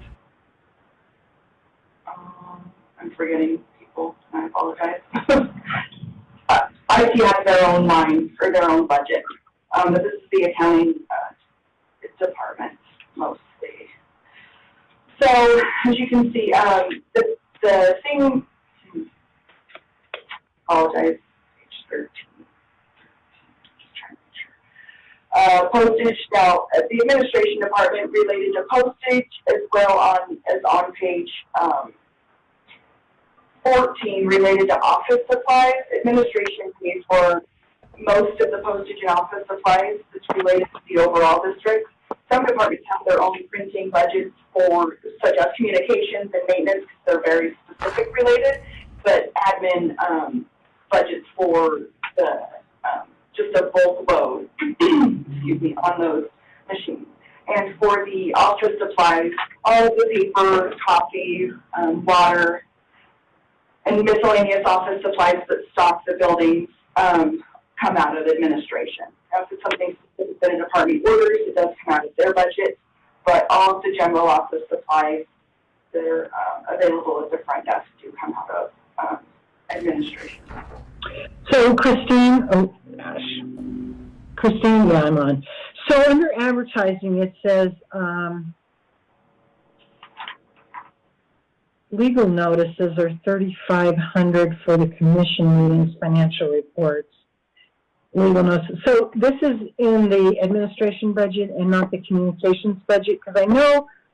I'm forgetting people, I apologize. IT has their own line for their own budget, but this is the accounting department mostly. So as you can see, the thing. Apologize, page 13. Just trying to make sure. Postage, now, the administration department related to postage as well as on page 14 related to office supplies. Administration pays for most of the postage and office supplies that's related to the overall district. Some departments have their own printing budgets for such as communications and maintenance because they're very specific related, but admin budgets for the just a bulk load, excuse me, on those machines. And for the office supplies, all of the paper, coffee, water, and miscellaneous office supplies that stock the buildings come out of administration. Now, if it's something specific that a department orders, it does come out of their budget, but all of the general office supplies that are available at the front desk do come out of administration. So Christine, oh gosh, Christine, yeah, I'm on. So under advertising, it says, legal notices are $3,500 for the commission meetings, financial reports, legal notices. So this is in the administration budget and not the communications budget? Because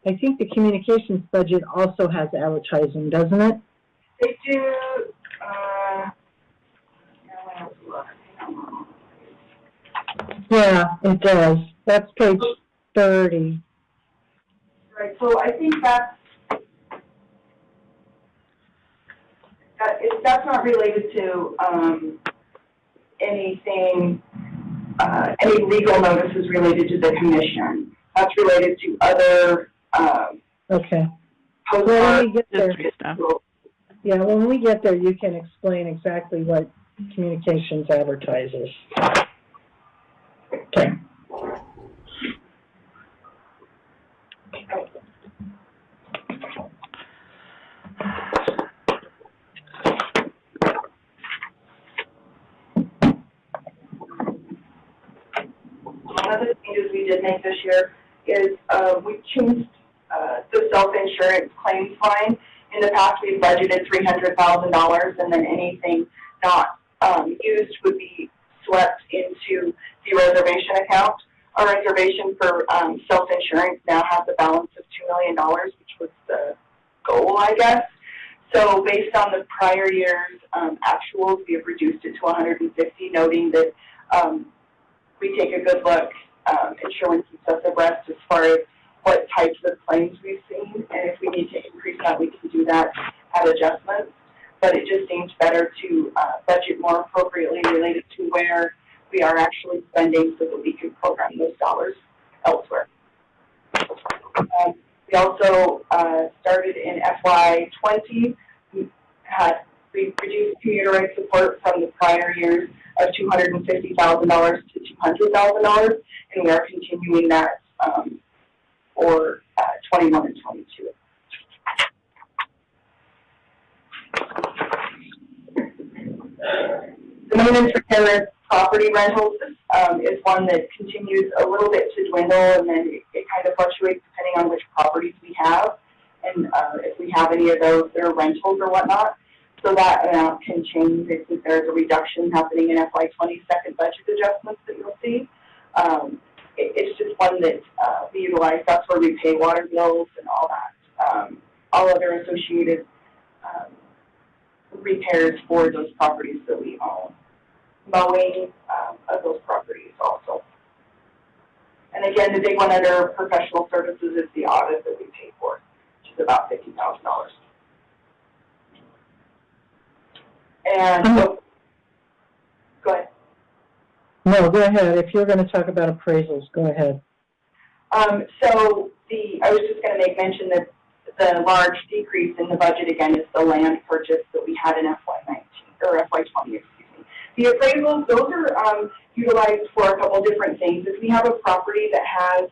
I think the communications budget also has advertising, doesn't it? They do, Yeah, it does. That's page 30. Right, so I think that's not related to, anything, any legal notices related to the commission. That's related to other, Okay. Well, when postcards. we get there, District stuff. yeah, when we get there, you can explain exactly what communications advertises. Okay. One of the changes we did make this year is we changed the self-insurance claims line. In the past, we've budgeted $300,000, and then anything not used would be swept into the reservation account. Our reservation for self-insurance now has a balance of $2 million, which was the goal, I guess. So based on the prior year's actuals, we have reduced it to 150, noting that we take a good look, insurance keeps us abreast as far as what types of claims we've seen, and if we need to increase that, we can do that at adjustments. But it just seems better to budget more appropriately related to where we are actually spending so that we can program those dollars elsewhere. We also started in FY20. We reduced commuter rate support from the prior years of $250,000 to $200,000, and we are continuing that for 21 and 22. The maintenance, repair, property rentals is one that continues a little bit to dwindle, and then it kind of fluctuates depending on which properties we have, and if we have any of those that are rentals or whatnot. So that amount can change. I think there's a reduction happening in FY20 second budget adjustments that you'll see. It's just one that we utilize. That's where we pay water bills and all that. All other associated repairs for those properties that we own. Mowing of those properties also. And again, the big one under professional services is the audit that we pay for, which is about $50,000. And so, go ahead. No, go ahead. If you're going to talk about appraisals, go ahead. So I was just going to make mention that the large decrease in the budget again is the land purchase that we had in FY19 or FY20. Excuse me. The appraisals, those are utilized for a couple different things. If we have a property that has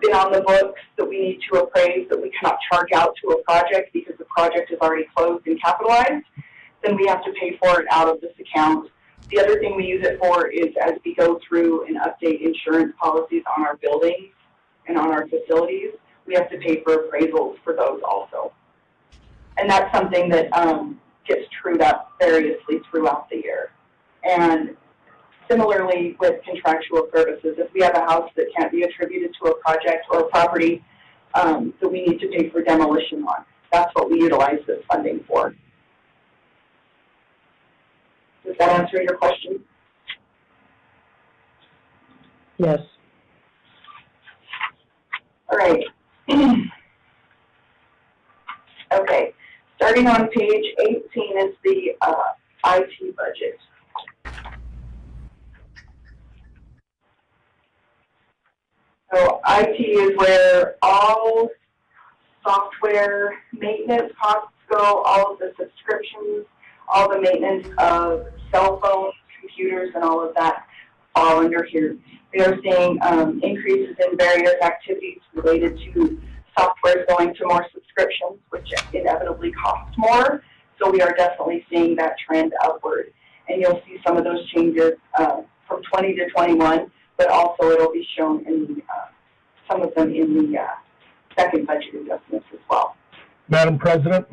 been on the books that we need to appraise that we cannot charge out to a project because the project is already closed and capitalized, then we have to pay for it out of this account. The other thing we use it for is as we go through and update insurance policies on our buildings and on our facilities, we have to pay for appraisals for those also. And that's something that gets trued up variously throughout the year. And similarly with contractual services, if we have a house that can't be attributed to a project or a property that we need to pay for demolition on, that's what we utilize this funding for. Does that answer your question? Yes. All right. Okay. Starting on page 18 is the IT budget. So IT is where all software maintenance costs go, all of the subscriptions, all the maintenance of cell phones, computers, and all of that fall under here. We are seeing increases in various activities related to software going to more subscriptions, which inevitably cost more. So we are definitely seeing that trend upward. And you'll see some of those changes from 20 to 21, but also it'll be shown in some of them in the second budget adjustments as well. Madam President?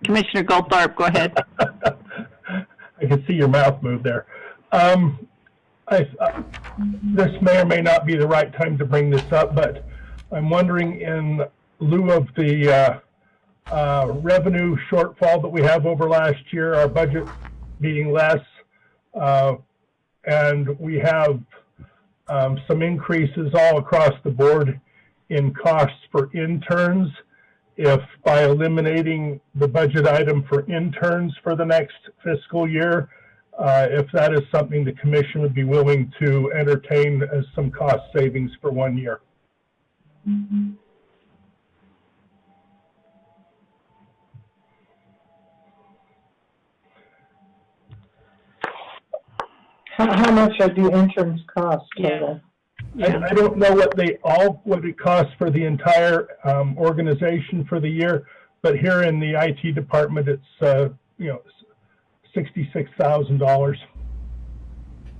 Commissioner Goldthorpe, go ahead. I can see your mouth move there. This may or may not be the right time to bring this up, but I'm wondering, in lieu of the revenue shortfall that we have over last year, our budget being less, and we have some increases all across the board in costs for interns. If by eliminating the budget item for interns for the next fiscal year, if that is something the commission would be willing to entertain as some cost savings for 1 year. How much do interns cost total? I don't know what it costs for the entire organization for the year, but here in the IT department, it's $66,000.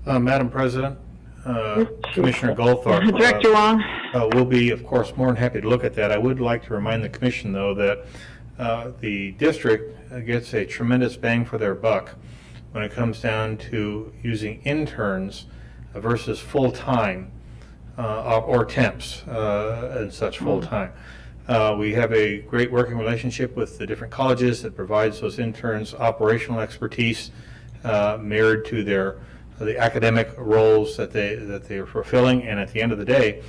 Madam President, Commissioner Goldthorpe. Director Wong? We'll be, of course, more than happy to look at that. I would like to remind the commission, though, that the district gets a tremendous bang for their buck when it comes down to using interns versus full-time or temps and such full-time. We have a great working relationship with the different colleges that provides those interns operational expertise mirrored to the academic roles that they are fulfilling, and at the end of the day,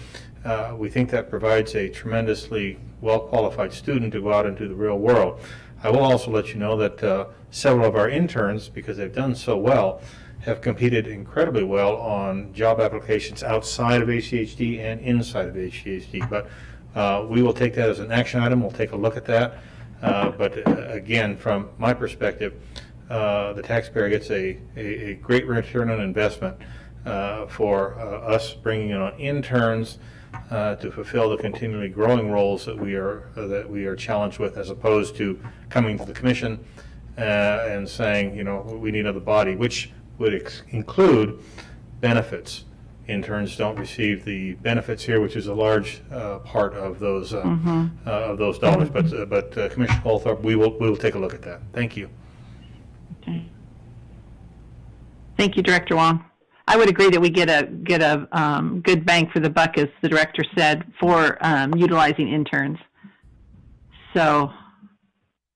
we think that provides a tremendously well-qualified student to go out into the real world. I will also let you know that several of our interns, because they've done so well, have competed incredibly well on job applications outside of HCHD and inside of HCHD. But we will take that as an action item. We'll take a look at that. But again, from my perspective, the taxpayer gets a great return on investment for us bringing on interns to fulfill the continually growing roles that we are challenged with, as opposed to coming to the commission and saying, we need another body, which would include benefits. Interns don't receive the benefits here, which is a large part of those dollars. But Commissioner Goldthorpe, we will take a look at that. Thank you. Okay. Thank you, Director Wong. I would agree that we get a good bang for the buck, as the director said, for utilizing interns. So,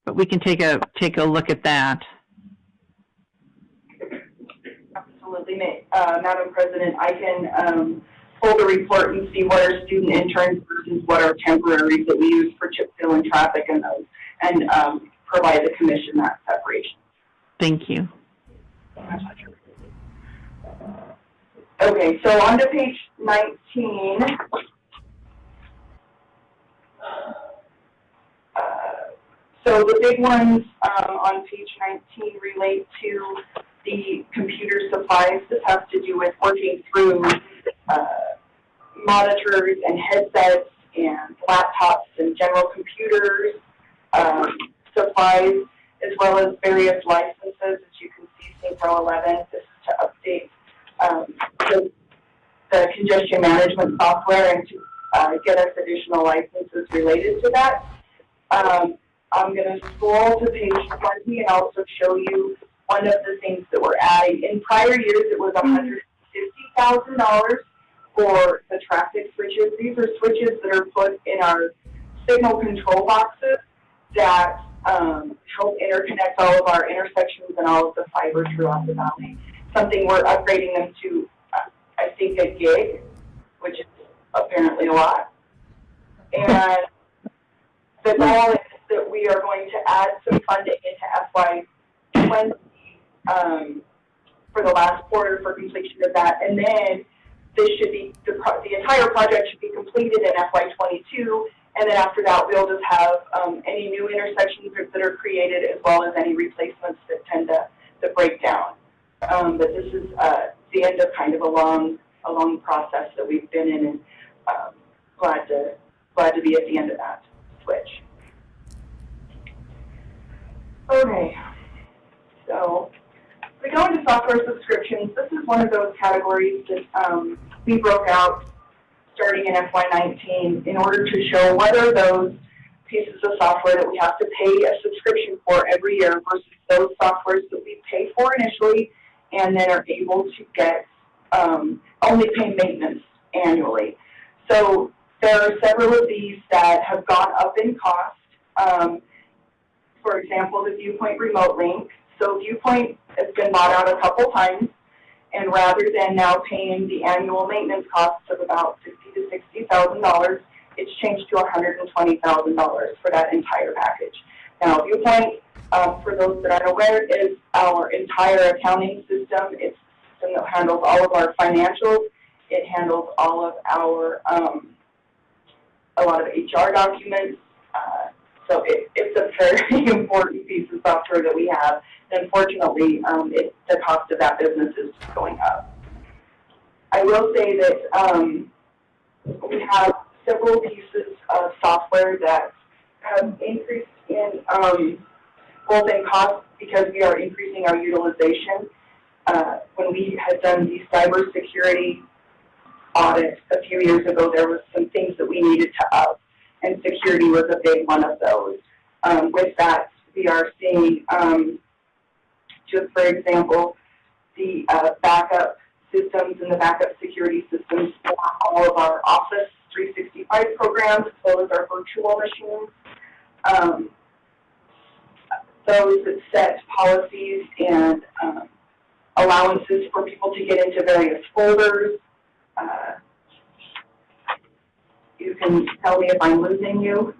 but we can take a look at that. Absolutely, Madam President. I can pull the report and see what are student interns versus what are temporaries that we use for chip fill and traffic and those, and provide the commission that separation. Thank you. Okay, so on to page 19. So the big ones on page 19 relate to the computer supplies. This has to do with working through monitors and headsets and laptops and general computers, supplies, as well as various licenses. As you can see, Synchro 11, this is to update the congestion management software and to get us additional licenses related to that. I'm going to scroll to page 20 and also show you one of the things that we're adding. In prior years, it was $150,000 for the traffic switches. These are switches that are put in our signal control boxes that help interconnect all of our intersections and all of the fiber throughout the valley. Something we're upgrading them to, I think, a gig, which is apparently a lot. And the goal is that we are going to add some funding into FY20 for the last quarter for completion of that, and then this should be the entire project should be completed in FY22, and then after that we'll just have any new intersections that are created, as well as any replacements that tend to break down. But this is the end of kind of a long process that we've been in, and glad to be at the end of that switch. Okay, so we go into software subscriptions. This is one of those categories that we broke out starting in FY19 in order to show what are those pieces of software that we have to pay a subscription for every year versus those softwares that we pay for initially and then are able to get only pay maintenance annually. So there are several of these that have gone up in cost, for example, the Viewpoint Remote Link. So Viewpoint has been bought out a couple times, and rather than now paying the annual maintenance costs of about $50,000 to $60,000, it's changed to $120,000 for that entire package. Now, Viewpoint, for those that aren't aware, is our entire accounting system. It's the system that handles all of our financials. It handles all of our, a lot of HR documents. So it's a very important piece of software that we have. Unfortunately, the cost of that business is going up. I will say that we have several pieces of software that have increased in both in cost because we are increasing our utilization. When we had done the cybersecurity audit a few years ago, there were some things that we needed to up, and security was a big one of those. With that, we are seeing, just for example, the backup systems and the backup security systems for all of our Office 365 programs, as well as our virtual machines. Those that set policies and allowances for people to get into various folders. You can tell me if I'm losing you.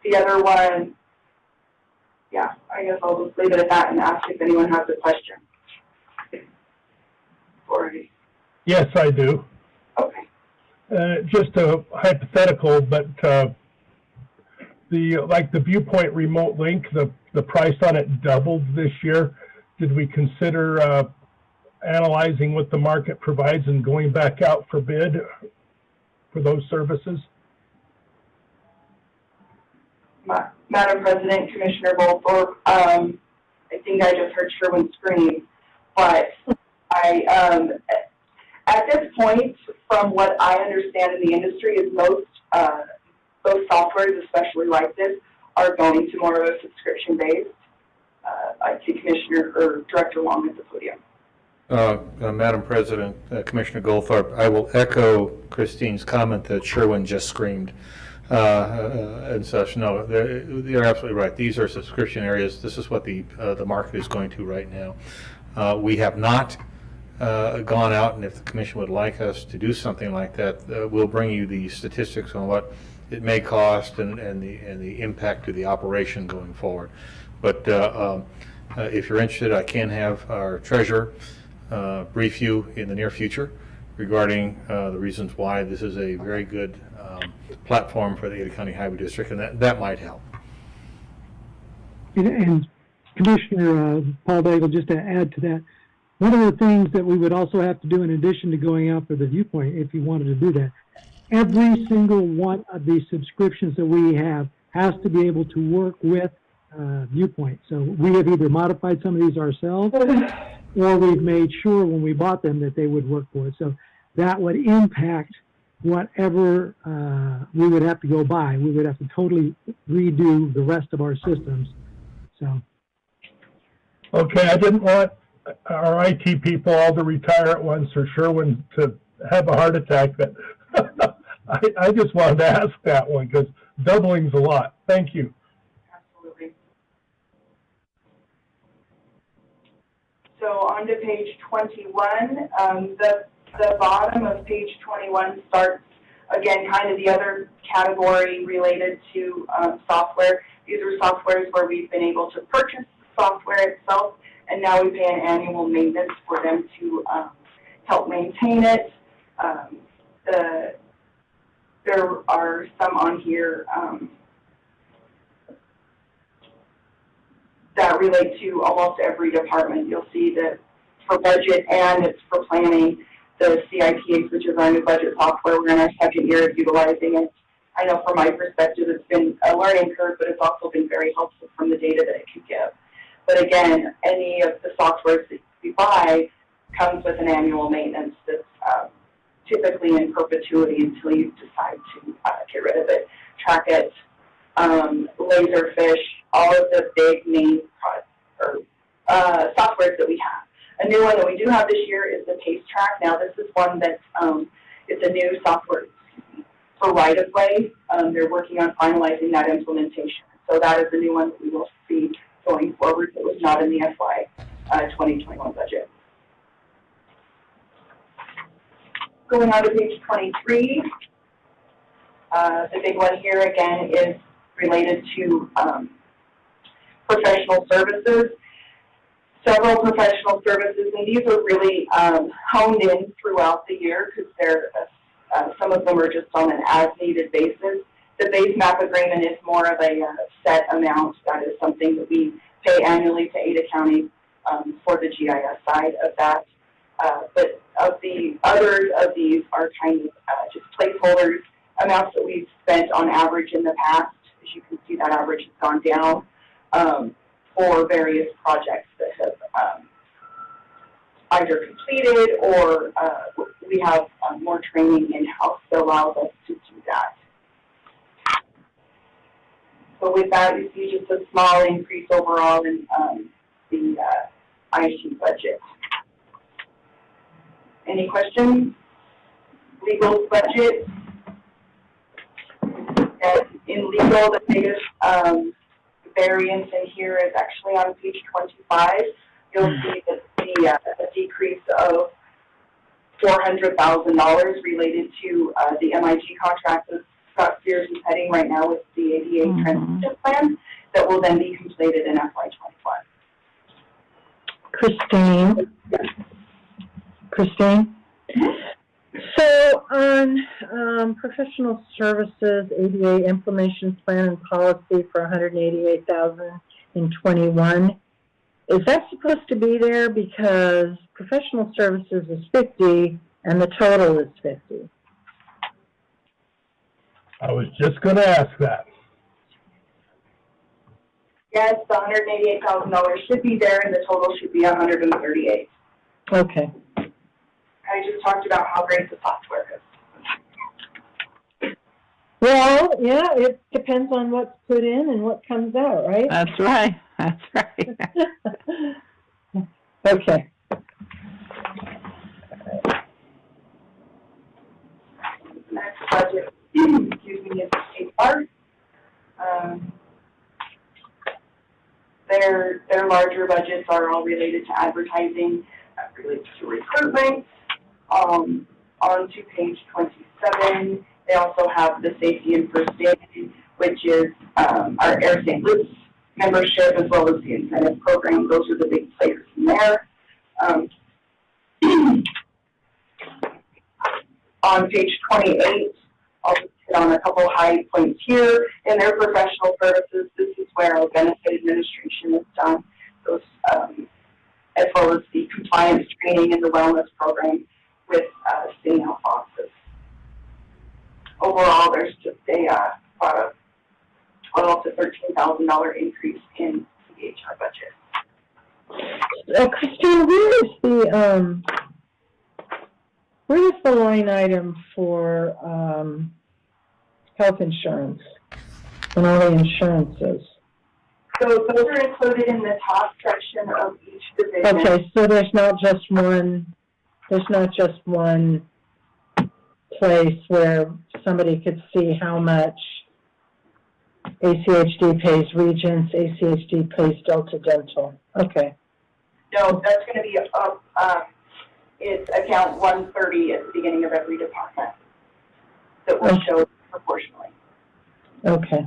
The other one, yeah, I guess I'll just leave it at that and ask if anyone has a question. Yes, I do. Okay. Just a hypothetical, but the Viewpoint Remote Link, the price on it doubled this year. Did we consider analyzing what the market provides and going back out for bid for those services? Madam President, Commissioner Goldthorpe, I think I just heard Sherwin scream, but at this point, from what I understand in the industry, is most softwares, especially like this, are going to more of a subscription-based. I see Commissioner or Director Long at the podium. Madam President, Commissioner Goldthorpe, I will echo Christine's comment that Sherwin just screamed and such. No, they're absolutely right. These are subscription areas. This is what the market is going to right now. We have not gone out, and if the Commission would like us to do something like that, we'll bring you the statistics on what it may cost and the impact to the operation going forward. But if you're interested, I can have our treasurer brief you in the near future regarding the reasons why this is a very good platform for the Ada County Highway District, and that might help. And Commissioner Paul Daigle, just to add to that, one of the things that we would also have to do in addition to going out for the Viewpoint, if you wanted to do that, every single one of these subscriptions that we have has to be able to work with Viewpoint. So we have either modified some of these ourselves or we've made sure when we bought them that they would work for us. So that would impact whatever we would have to go buy. We would have to totally redo the rest of our systems. So. Okay, I didn't want our IT people all to retire at once or Sherwin to have a heart attack, but I just wanted to ask that one because doubling's a lot. Thank you. Absolutely. So on to page 21. The bottom of page 21 starts, again, kind of the other category related to software. These are softwares where we've been able to purchase the software itself, and now we pay an annual maintenance for them to help maintain it. There are some on here that relate to almost every department. You'll see that for budget and it's for planning, the CIPH, which is our new budget software, we're in our second year of utilizing it. I know from my perspective it's been a learning curve, but it's also been very helpful from the data that it can give. But again, any of the softwares that we buy comes with an annual maintenance that's typically in perpetuity until you decide to get rid of it. Track It, Laserfish, all of the big main softwares that we have. A new one that we do have this year is the PaceTrack. Now this is one that it's a new software for right-of-way. They're working on finalizing that implementation. So that is the new one that we will see going forward. It was not in the FY 2021 budget. Going on to page 23, the big one here again is related to professional services. Several professional services, and these are really honed in throughout the year because they're some of them are just on an as-needed basis. The base map agreement is more of a set amount. That is something that we pay annually to Ada County for the GIS side of that. But of the others of these are kind of just placeholders, amounts that we've spent on average in the past. As you can see, that average has gone down for various projects that have either completed or we have more training in-house that allows us to do that. So with that, you see just a small increase overall in the IT budget. Any questions? Legal budget. And in legal, the biggest variance in here is actually on page 25. You'll see that a decrease of $400,000 related to the MIG contract that Scott Spears is heading right now with the ADA transition plan that will then be completed in FY21. Christine? Christine? So on professional services, ADA implementation plan and policy for $188,000 in 21, is that supposed to be there because professional services is 50 and the total is 50? I was just going to ask that. Yes, the $188,000 should be there, and the total should be $138,000. Okay. I just talked about how great the software is. Well, yeah, it depends on what's put in and what comes out, right? That's right. That's right. Okay. Next budget, excuse me, is state art. Their larger budgets are all related to advertising, related to recruitment. On to page 27, they also have the safety and first aid, which is our Air St. Louis membership as well as the incentive program. Those are the big players in there. On page 28, I'll just hit on a couple high points here. In their professional services, this is where our benefit administration is done, those, as well as the compliance training and the wellness program with state health offices. Overall, there's just about a $12,000 to $13,000 increase in the HR budget. Christine, where is the line item for health insurance and all the insurances? So those are included in the top section of each division. Okay, so there's not just one place where somebody could see how much ACHD pays Regents, ACHD pays Delta Dental. Okay. No, that's going to be up. It's account 130 at the beginning of every department that will show proportionally. Okay.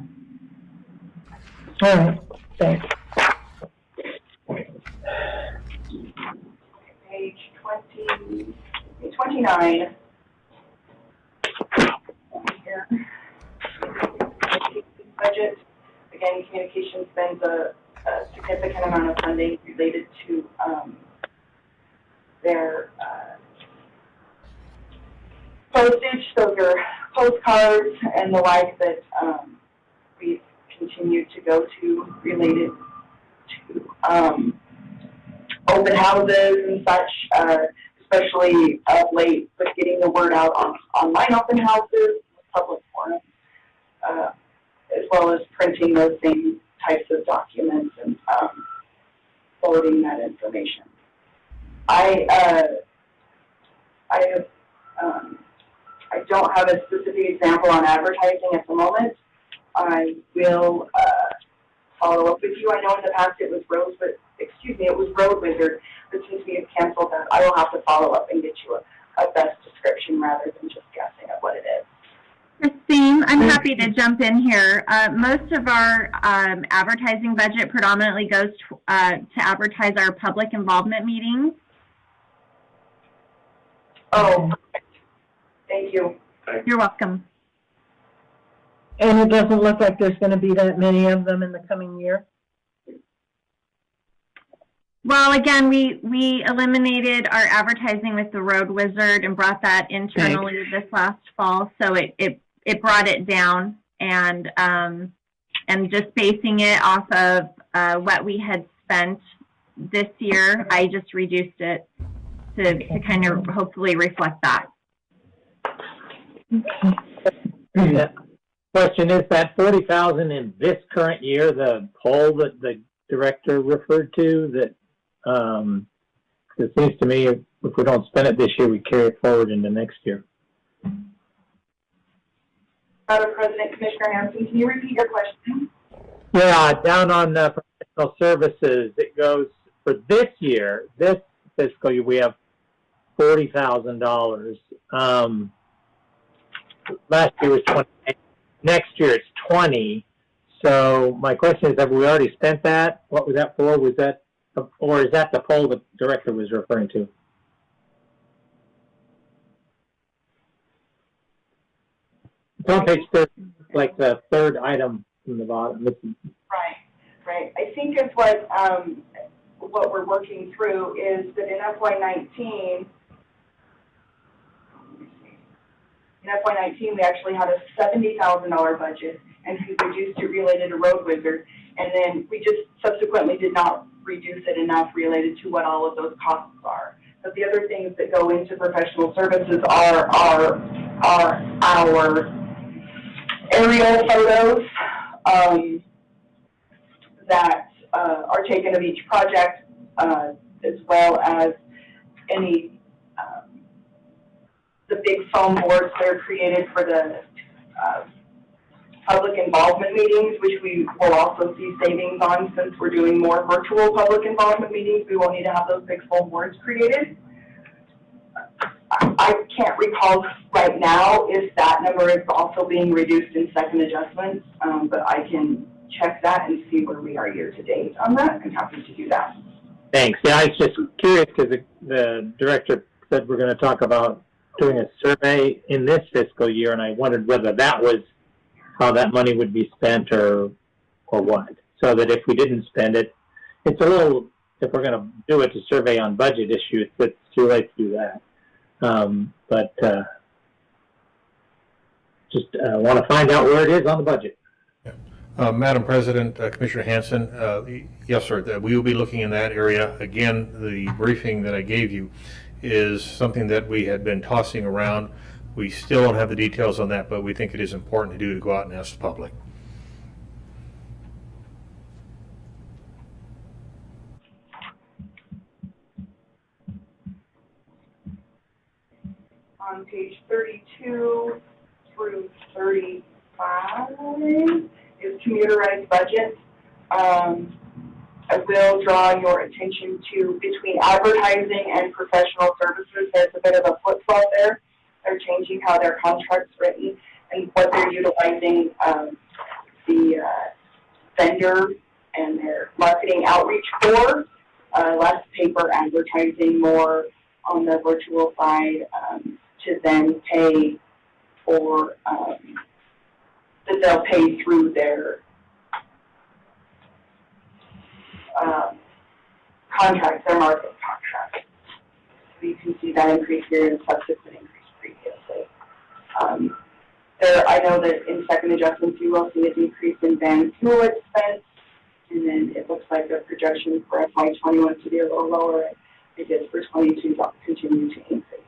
All right. Thanks. Page 29. Here. Budget. Again, communication spends a significant amount of funding related to their postage. Those are postcards and the like that we've continued to go to related to open houses and such, especially of late with getting the word out on online open houses, public forums, as well as printing those same types of documents and forwarding that information. I don't have a specific example on advertising at the moment. I will follow up with you. I know in the past it was it was Road Wizard, but since we have canceled that, I will have to follow up and get you a best description rather than just guessing at what it is. Christine, I'm happy to jump in here. Most of our advertising budget predominantly goes to advertise our public involvement meetings. Oh, perfect. Thank you. You're welcome. And it doesn't look like there's gonna be that many of them in the coming year? Well, again, we eliminated our advertising with the Road Wizard and brought that internally this last fall, so it brought it down, and just basing it off of what we had spent this year, I just reduced it to kind of hopefully reflect that. Yeah. Question, is that 40,000 in this current year, the poll that the director referred to, that, it seems to me if we don't spend it this year, we carry it forward into next year. Madam President, Commissioner Hanson, can you repeat your question? Yeah, down on professional services, it goes, for this year, this fiscal year, we have $40,000. Last year was 20. Next year it's 20. So my question is, have we already spent that? What was that for? Was that, or is that the poll the director was referring to? It's on page 30, like the third item from the bottom. Right. I think is what we're working through is that in FY19, we actually had a $70,000 budget, and we reduced it related to Road Wizard, and then we just subsequently did not reduce it enough related to what all of those costs are. But the other things that go into professional services are our aerial photos that are taken of each project, as well as any the big foam boards that are created for the public involvement meetings, which we will also see savings on since we're doing more virtual public involvement meetings. We will need to have those big foam boards created. I can't recall right now if that number is also being reduced in second adjustments, but I can check that and see where we are year to date on that. I'm happy to do that. Thanks. Yeah, I was just curious because the director said we're going to talk about doing a survey in this fiscal year, and I wondered whether that was how that money would be spent or what. So that if we didn't spend it, it's a little, if we're going to do it to survey on budget issues, it's too late to do that. Just want to find out where it is on the budget. Madam President, Commissioner Hanson, yes, sir, we will be looking in that area. Again, the briefing that I gave you is something that we had been tossing around. We still don't have the details on that, but we think it is important to go out and ask the public. On page 32 through 35 is commuterized budget. I will draw your attention to between advertising and professional services. There's a bit of a flip-flop there. They're changing how their contract's written and what they're utilizing the vendor and their marketing outreach for. Less paper advertising, more on the virtual side, to then pay for that they'll pay through their contracts, their marketing contracts. So you can see that increase here and subsequent increase previously. I know that in second adjustments you will see a decrease in van fuel expense, and then it looks like the projection for FY21 to be a little lower. It is for 22 to continue to increase.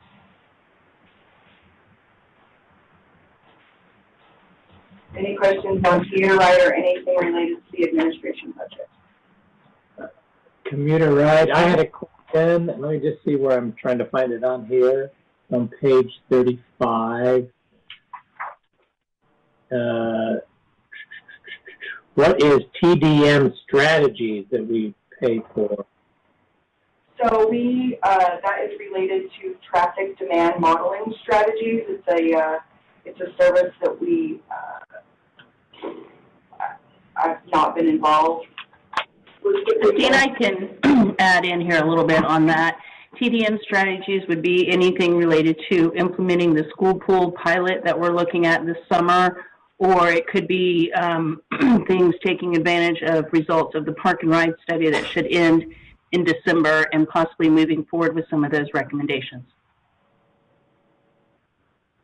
Any questions on commuter ride or anything related to the administration budget? Commuter ride, I had a question. Let me just see where I'm trying to find it on here. On page 35. what is TDM Strategies that we pay for? So that is related to traffic demand modeling strategies. It's a service that I've not been involved with. Christine, I can add in here a little bit on that. TDM Strategies would be anything related to implementing the school pool pilot that we're looking at this summer, or it could be things taking advantage of results of the Park and Ride study that should end in December and possibly moving forward with some of those recommendations.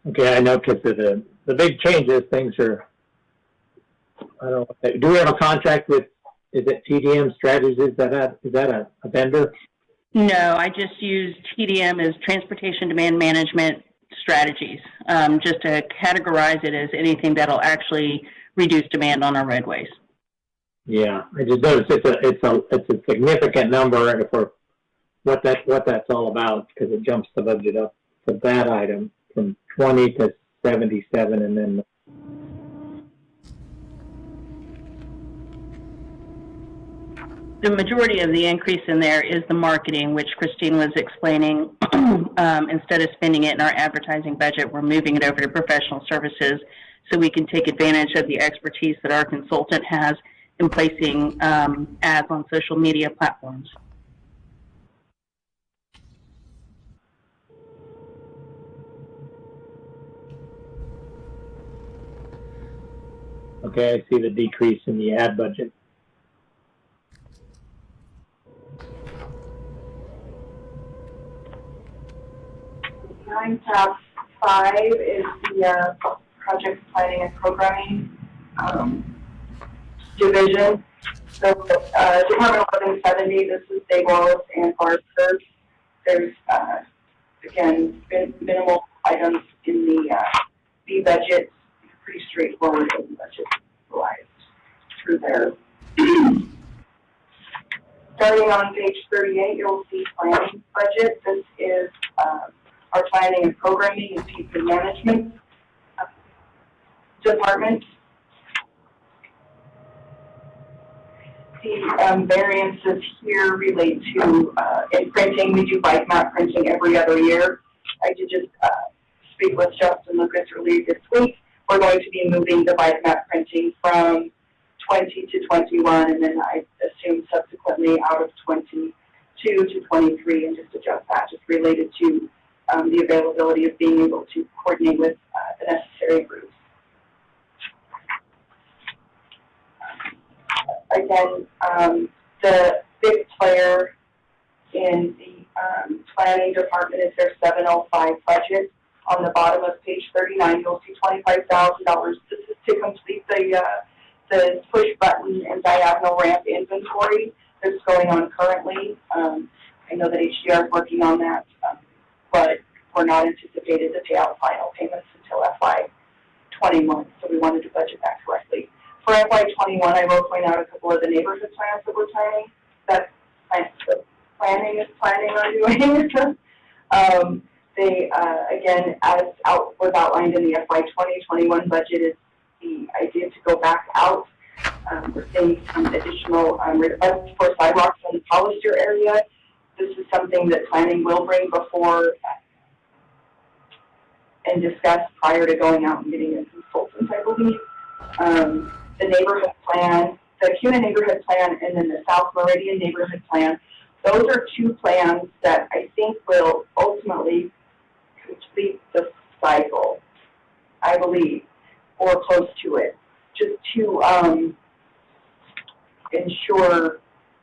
Okay, I know because of the big changes, things are, I don't know, do we have a contract with, is it TDM Strategies? Is that a vendor? No, I just use TDM as Transportation Demand Management Strategies, just to categorize it as anything that'll actually reduce demand on our roadways. Yeah, I just noticed it's a significant number for what that's all about, because it jumps the budget up for that item from 20 to 77, and then The majority of the increase in there is the marketing, which Christine was explaining. Instead of spending it in our advertising budget, we're moving it over to professional services so we can take advantage of the expertise that our consultant has in placing ads on social media platforms. okay, I see the decrease in the ad budget. Tab 5 is the project planning and programming division. So Department 1170, this is Dave Wallace and Forest Service. There's, again, minimal items in the B budget. Pretty straightforward in the budget realized through there. Starting on page 38, you'll see planning budget. This is our planning and programming and people management department. The variances here relate to in printing. We do bike map printing every other year. I did just speak with Justin Lucas earlier this week. We're going to be moving the bike map printing from 20 to 21, and then I assume subsequently out of 22 to 23, and just adjust that, just related to the availability of being able to coordinate with the necessary groups. Again, the big player in the planning department is their 705 budget. On the bottom of page 39, you'll see $25,000. This is to complete the push button and diagonal ramp inventory that's going on currently. I know that HDR is working on that, but we're not anticipated to pay out final payments until FY21, so we wanted to budget that correctly. For FY21, I will point out a couple of the neighborhood plans that we're planning, that planning on doing. They, again, as was outlined in the FY2021 budget, is the idea to go back out. We're seeing some additional requests for sidewalks in the Hollister area. This is something that planning will bring before and discuss prior to going out and getting a consultant, I believe. The neighborhood plan, the CUNA neighborhood plan, and then the South Meridian neighborhood plan. Those are two plans that I think will ultimately complete the cycle, I believe, or close to it, just to ensure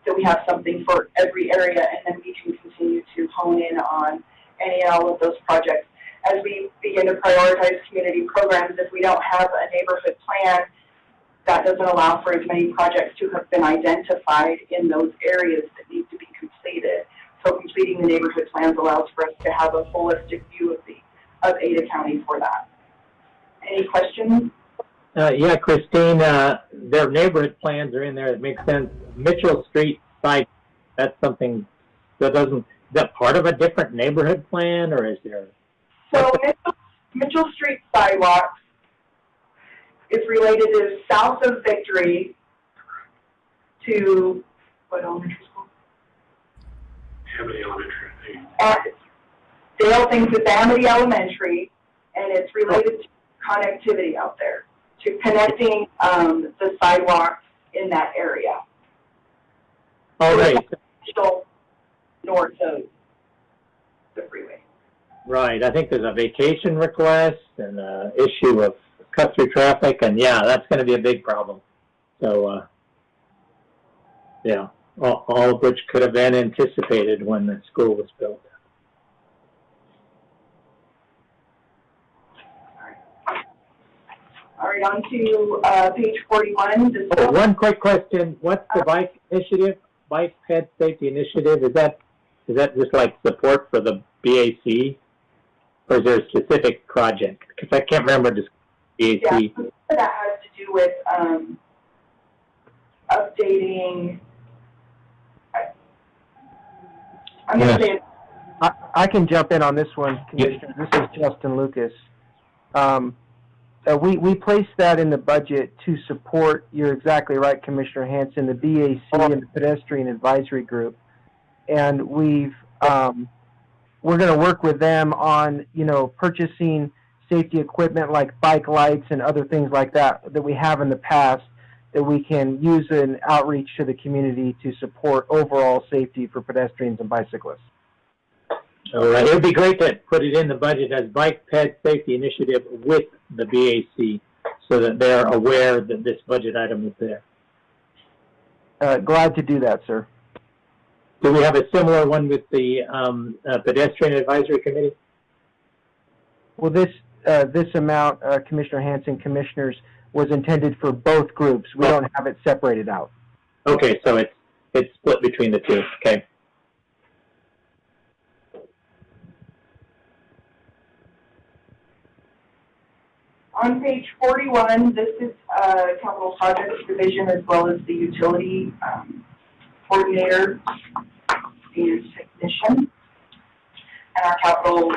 that we have something for every area, and then we can continue to hone in on any and all of those projects. As we begin to prioritize community programs, if we don't have a neighborhood plan, that doesn't allow for as many projects to have been identified in those areas that need to be completed. So completing the neighborhood plans allows for us to have a holistic view of Ada County for that. Any questions? Yeah, Christine, their neighborhood plans are in there. It makes sense. Mitchell Street site, that's something that doesn't, is that part of a different neighborhood plan, or is there? So Mitchell Street sidewalks is related to south of Victory to, what elementary school? Amity Elementary, I think. Dale thinks it's Amity Elementary, and it's related to connectivity out there, to connecting the sidewalks in that area. All right, Still north of the freeway. right. I think there's a vacation request and an issue of cut-through traffic, and yeah, that's going to be a big problem. So, yeah, all of which could have been anticipated when the school was built. All right, on to page 41. Oh, one quick question. What's the bike initiative, bike ped safety initiative? Is that just like support for the BAC? Or is there a specific project? Because I can't remember just BAC. Yeah, that has to do with updating. I'm going to say, I can jump in on this one, Commissioner. This is Justin Lucas. We placed that in the budget to support, you're exactly right, Commissioner Hanson, the BAC and the Pedestrian Advisory Group. And we're going to work with them on, purchasing safety equipment like bike lights and other things like that we have in the past that we can use in outreach to the community to support overall safety for pedestrians and bicyclists. All right. It would be great to put it in the budget as bike ped safety initiative with the BAC so that they're aware that this budget item is there. Glad to do that, sir. Do we have a similar one with the Pedestrian Advisory Committee? Well, this amount, Commissioner Hanson, commissioners, was intended for both groups. We don't have it separated out. Okay, so it's split between the two. Okay. on page 41, this is Capital Projects Division as well as the utility coordinator and technician, and our capital,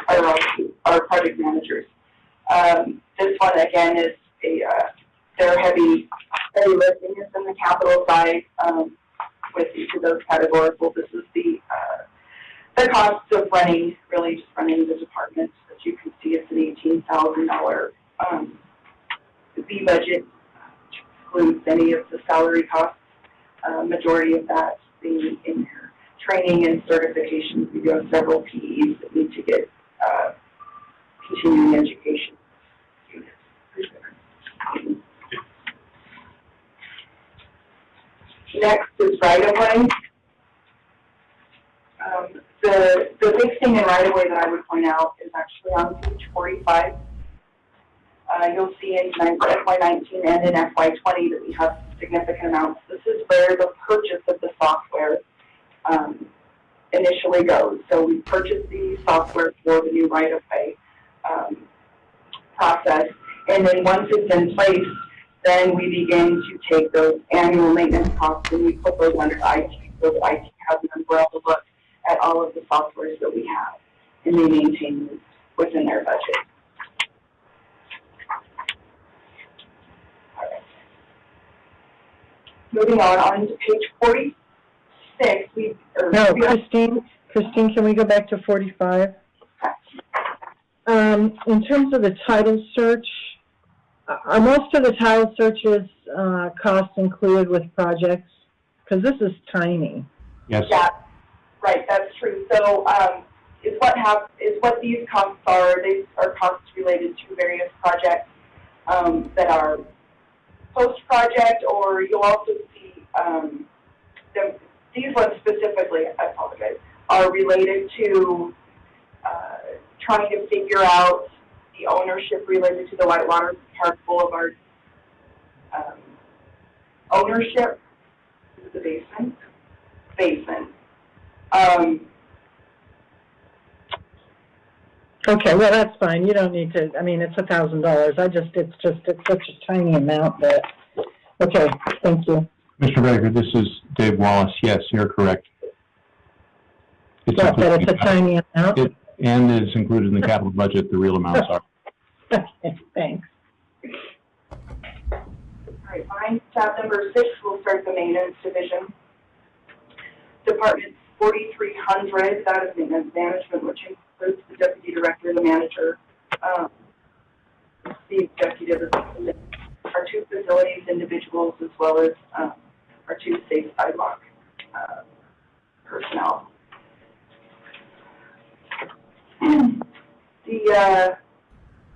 our project managers. This one again is their heavy lifting is in the capital side with each of those categories. Well, this is the cost of running, really just running the department. As you can see, it's an $18,000 B budget, which excludes any of the salary costs. Majority of that being in their training and certifications. We do have several PEs that need to get continuing education units. Next is right-of-way. The big thing in right-of-way that I would point out is actually on page 45. You'll see in FY19 and in FY20 that we have significant amounts. This is where the purchase of the software initially goes. So we purchase the software for the new right-of-way process, and then once it's in place, then we begin to take those annual maintenance costs and we put those under IT. So the IT has an umbrella look at all of the softwares that we have, and they maintain them within their budget. All right. Moving on to page 46. Christine, can we go back to 45? In terms of the title search, are most of the title searches costs included with projects? Because this is tiny. Yes. Yeah, right, that's true. So is what these costs are. These are costs related to various projects that are post-project, or you'll also see these ones specifically, I apologize, are related to trying to figure out the ownership related to the Whitewater Park Boulevard ownership. This is the basin. Okay, well, that's fine. You don't need to, I mean, it's $1,000. It's such a tiny amount that, okay, thank you. Mr. Baker, this is Dave Wallace. Yes, you're correct. That it's a tiny amount? And it is included in the capital budget, the real amounts are. Okay, thanks. All right, fine. Tab number 6, we'll start the maintenance division. Department 4300, that is maintenance management, which includes the deputy director, the manager, the executive assistant, our 2 facilities individuals, as well as our 2 safe sidewalk personnel.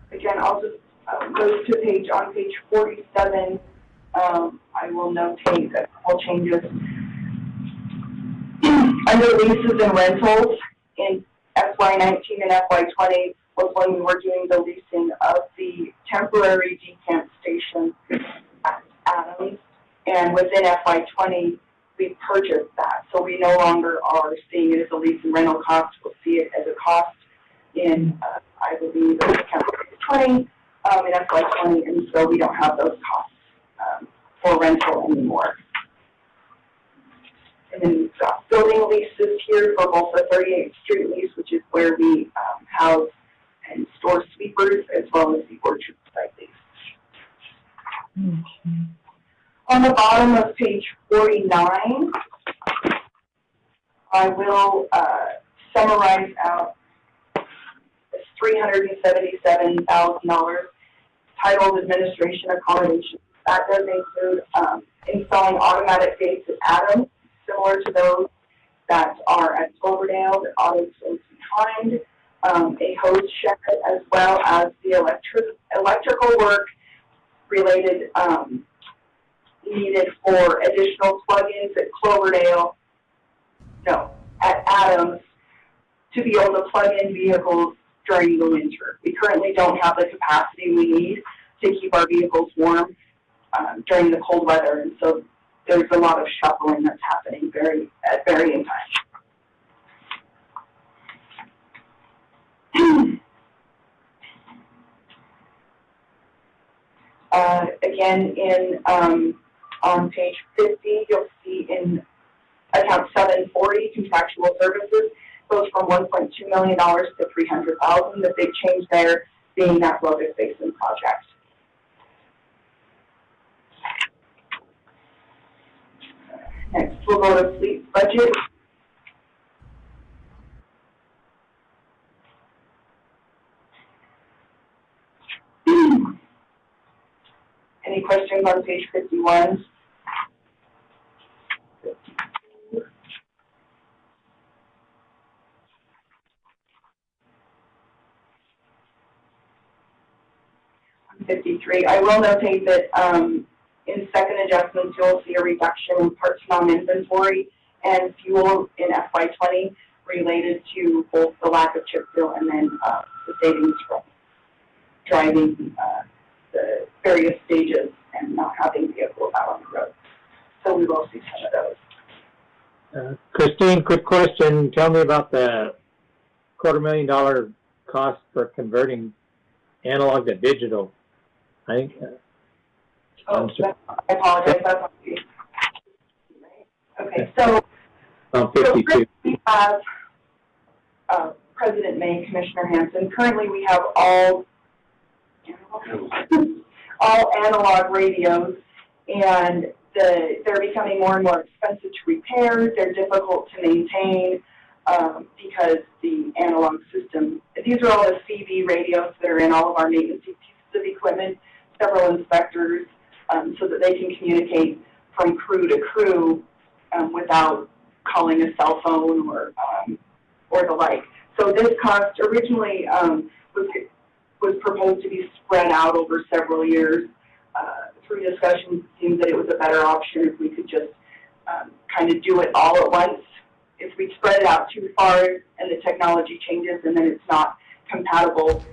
Again, I'll just go to page 47. I will notate a couple changes. Under leases and rentals in FY19 and FY20 was when we were doing the leasing of the temporary decamp station at Adams, and within FY20 we purchased that, so we no longer are seeing it as a lease and rental cost. We'll see it as a cost in, I believe, FY20 in FY20, and so we don't have those costs for rental anymore. And then we've got building leases here for both the 38th Street lease, which is where we house and store sweepers, as well as the orchard site lease. On the bottom of page 49, I will summarize out this $377,000 titled administration accommodation. That does include installing automatic gates at Adams, similar to those that are at Cloverdale, that auto goes behind, a hose shed, as well as the electrical work related needed for additional plug-ins at at Adams, to be able to plug in vehicles during the winter. We currently don't have the capacity we need to keep our vehicles warm during the cold weather, and so there's a lot of shuffling that's happening at varying times. Again, on page 50, you'll see in account 740, contractual services, goes from $1.2 million to $300,000. The big change there being that Lotus Basin project. Next, we'll go to fleet budget. Any questions on page 51? On 53, I will notate that in second adjustments, you'll see a reduction in parts non-inventory and fuel in FY20 related to both the lack of chip fill and then the savings from driving the various stages and not having vehicles out on the road. So we will see some of those. Christine, quick question. Tell me about the $250,000 cost for converting analog to digital. I think. I apologize. That's on you. Okay, so, On 52. we have President May, Commissioner Hanson. Currently, we have all analog radios, and they're becoming more and more expensive to repair. They're difficult to maintain because the analog system, these are all the CB radios that are in all of our maintenance pieces of equipment, several inspectors, so that they can communicate from crew to crew without calling a cell phone or the like. So this cost originally was proposed to be spread out over several years. Through discussions, it seemed that it was a better option if we could just kind of do it all at once. If we spread it out too far and the technology changes and then it's not compatible,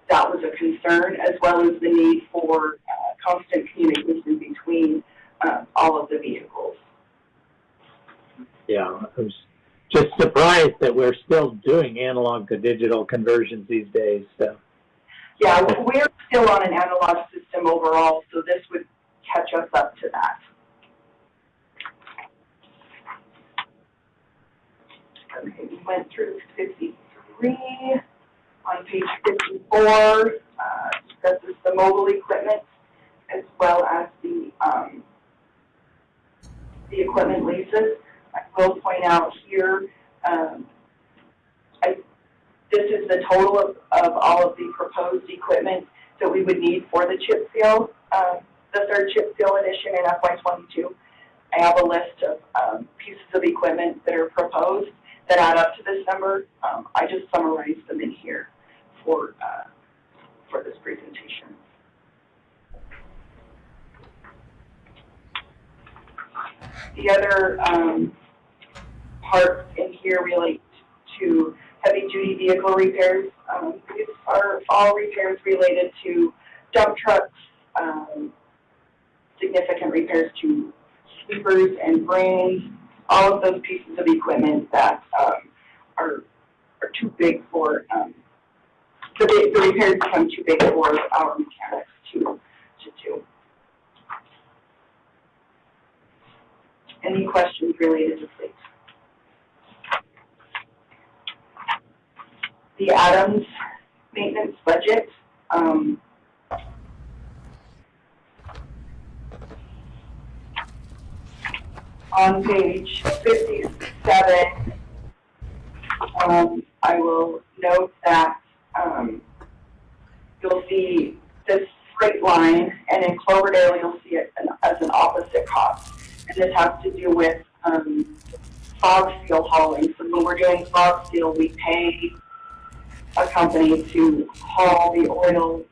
that was a concern, as well as the need for constant communication between all of the vehicles. Yeah, I was just surprised that we're still doing analog to digital conversions these days. So. Yeah, we're still on an analog system overall, so this would catch us up to that. Okay, we went through 53. On page 54, this is the mobile equipment. as well as the equipment leases. I will point out here, this is the total of all of the proposed equipment that we would need for the chip seal, the third chip seal edition in FY22. I have a list of pieces of equipment that are proposed that add up to this number. I just summarized them in here for this presentation. The other parts in here relate to heavy-duty vehicle repairs. These are all repairs related to dump trucks, significant repairs to sweepers and brains, all of those pieces of equipment that are too big for, the repairs become too big for our mechanics to do. Any questions related to fleet? The Adams maintenance budget. On page 57, I will note that you'll see this freight line, and in Cloverdale you'll see it as an opposite cost. And this has to do with fog seal hauling. So when we're doing fog seal, we pay a company to haul the oil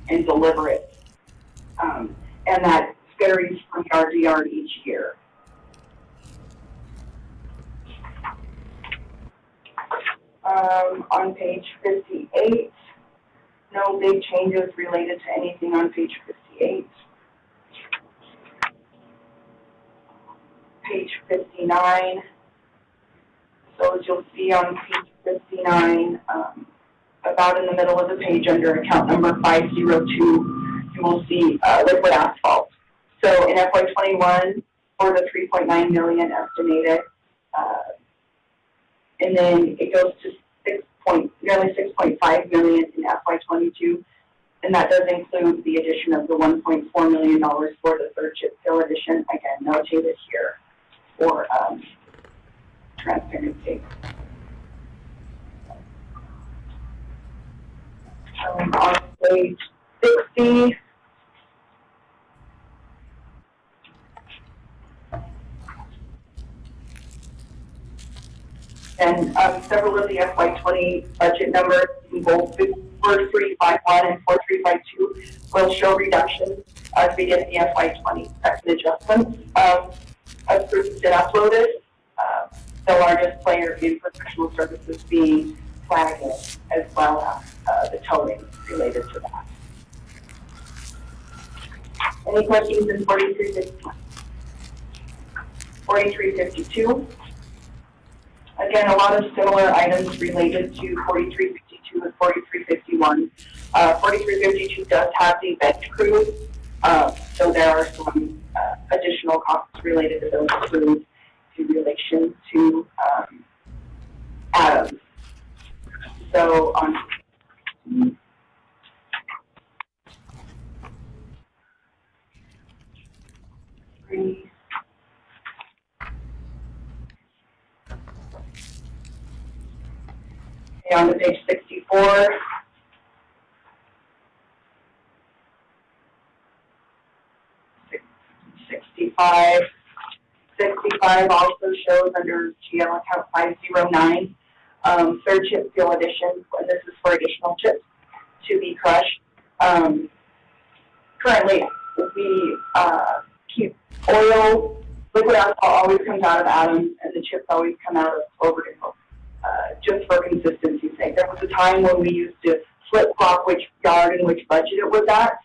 and deliver it. And that varies from yard to yard each year. On page 58, no big changes related to anything on page 58. Page 59. So as you'll see on page 59, about in the middle of the page under account number 502, you will see liquid asphalt. So in FY21, for the 3.9 million estimated, and then it goes to nearly 6.5 million in FY22, and that does include the addition of the $1.4 million for the third chip seal edition, again notated here for transparency. On page 60, and several of the FY20 budget numbers in both 4351 and 4352 will show reductions as we get the FY20 second adjustments approved and uploaded. The largest player in professional services being flagging, as well as the towing related to that. Any questions in 4351? 4352. Again, a lot of similar items related to 4352 and 4351. 4352 does have the bench crew, so there are some additional costs related to those crews in relation to Adams. So on on to page 64. $65 also shows under GL account 509, third chip seal edition, and this is for additional chips to be crushed. Currently, we keep oil, liquid asphalt always comes out of Adams, and the chips always come out of Cloverdale. Just for consistency's sake. There was a time when we used to flip-flop which yard and which budget it was at.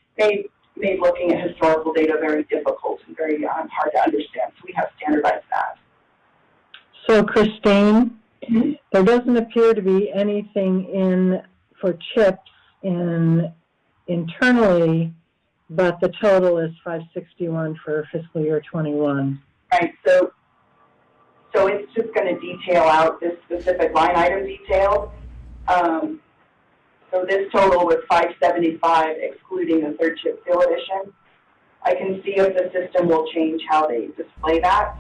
Made looking at historical data very difficult and very hard to understand, so we have standardized that. So Christine, there doesn't appear to be anything in for chips internally, but the total is 561 for fiscal year 21. Right, so it's just going to detail out this specific line item detail. So So this total was 575, excluding the third chip seal addition. I can see if the system will change how they display that.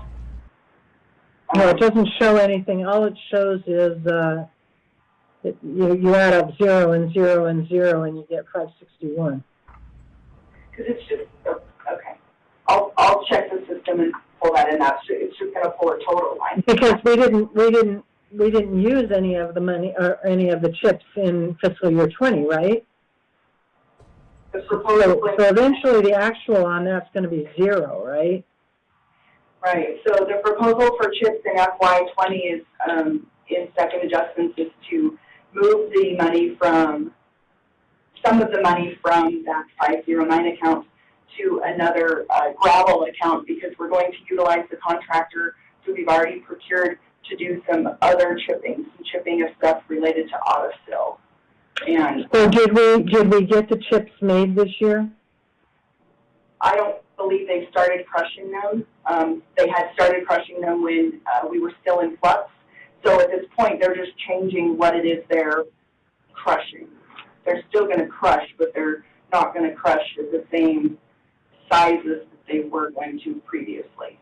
No, it doesn't show anything. All it shows is, you add up 0 and 0 and 0 and you get 561. Because it's just, okay. I'll check the system and pull that in. It's just going to pull a total line. Because we didn't use any of the money or any of the chips in fiscal year 20, right? The proposal, So eventually the actual on that's going to be 0, right? right. So the proposal for chips in FY20 is, in second adjustments, is to move the money from, some of the money from that 509 account to another gravel account, because we're going to utilize the contractor who we've already procured to do some other chipping of stuff related to autofill. And So did we get the chips made this year? I don't believe they started crushing them. They had started crushing them when we were still in flux. So at this point, they're just changing what it is they're crushing. They're still going to crush, but they're not going to crush at the same sizes that they were going to previously.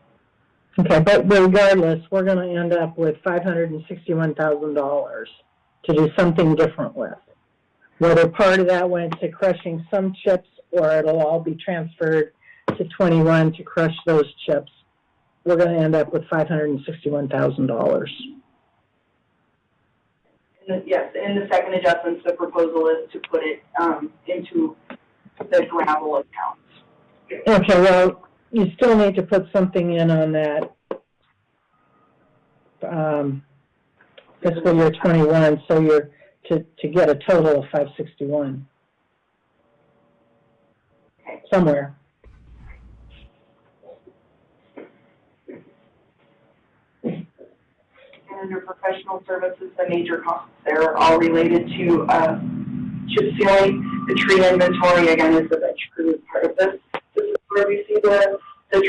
Okay, but regardless, we're going to end up with $561,000 to do something different with. Whether part of that went to crushing some chips or it'll all be transferred to 21 to crush those chips, we're going to end up with $561,000. Yes, in the second adjustments, the proposal is to put it into the gravel accounts. Okay, well, you still need to put something in on that fiscal year 21, so you're to get a total of 561 somewhere. And under professional services, the major costs there are all related to chip sealing. The tree inventory, again, is the bench crew as part of this. This is where we see the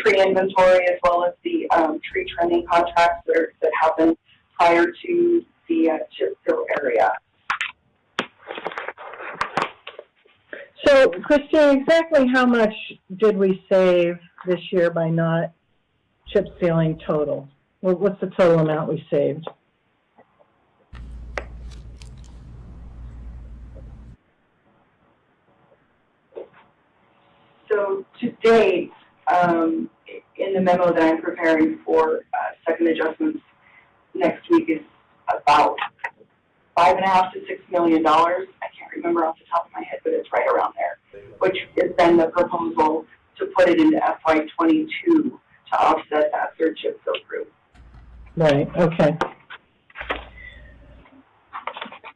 tree inventory as well as the tree trimming contracts that happen prior to the chip seal area. So, Christine, exactly how much did we save this year by not chip sealing total? Well, what's the total amount we saved? So to date, in the memo that I'm preparing for second adjustments next week is about $5.5 to $6 million. I can't remember off the top of my head, but it's right around there, which is then the proposal to put it into FY22 to offset that third chip seal group. Right, okay.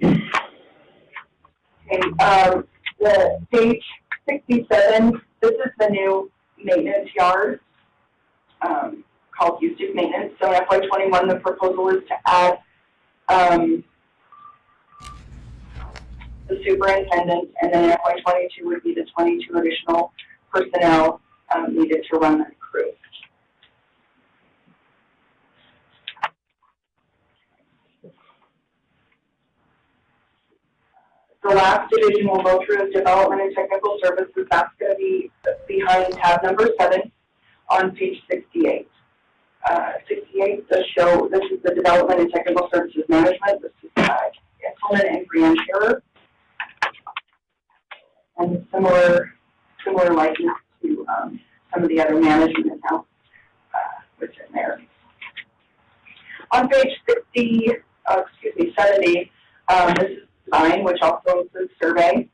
Okay, the page 67, this is the new maintenance yard called Eustace Maintenance. So in FY21, the proposal is to add the superintendent, and then FY22 would be the 22 additional personnel needed to run that crew. The last division we'll go through is development and technical services. That's going to be behind tab number 7 on page 68. 68 does show this is the development and technical services management. This is implement and Brienne Scherer. And similar likeness to some of the other management accounts which are in there. On page 70, this is design, which also includes survey.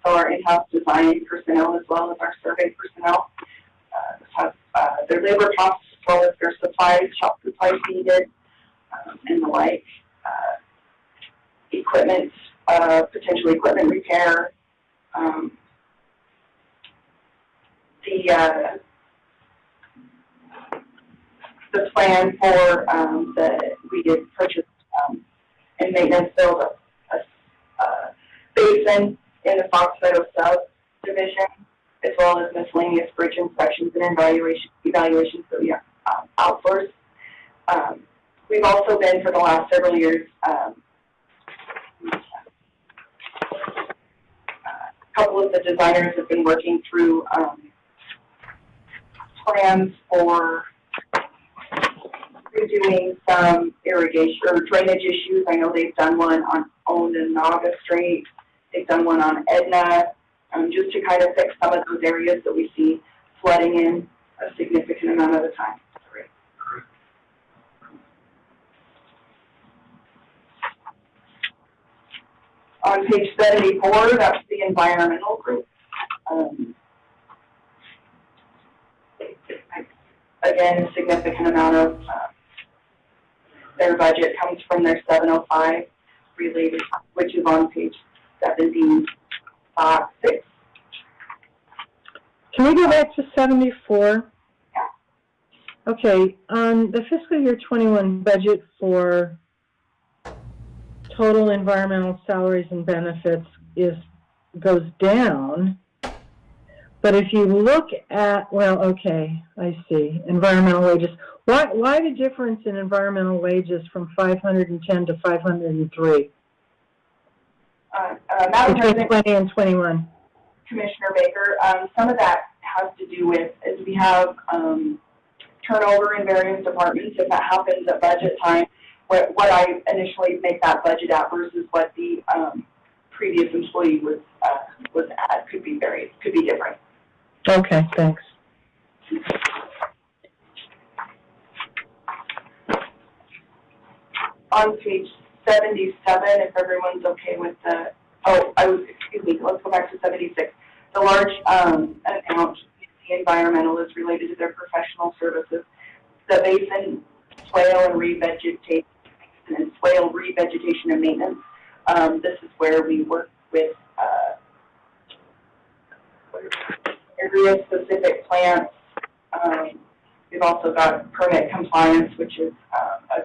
So our in-house design personnel as well as our survey personnel have their labor costs as well as their supplies, shop supplies needed, and the like. Equipment, potential equipment repair. The plan for we did purchase and maintenance build a basin in the Fox Meadow South division, as well as miscellaneous bridge inspections and evaluations that we outsource. We've also been, for the last several years, couple of the designers have been working through plans for redoing some irrigation or drainage issues. I know they've done one on Onondaga Street. They've done one on Edna, just to kind of fix some of those areas that we see flooding in a significant amount of the time. On page 74, that's the environmental group. Again, a significant amount of their budget comes from their 705 related, which is on page 76. Can we go back to 74? Okay, on the fiscal year 21 budget for total environmental salaries and benefits goes down. But if you look at, well, okay, I see, environmental wages. Why the difference in environmental wages from 510 to 503? Madam Between President, 20 and 21. Commissioner Baker, some of that has to do with, as we have turnover in various departments, if that happens at budget time, what I initially make that budget at versus what the previous employee was at could be different. Okay, thanks. On page 77, if everyone's okay with the, excuse me, let's go back to 76. The large account, the environmental, is related to their professional services. The basin swale and revegetation and maintenance. This is where we work with area-specific plants. We've also got permit compliance, which is a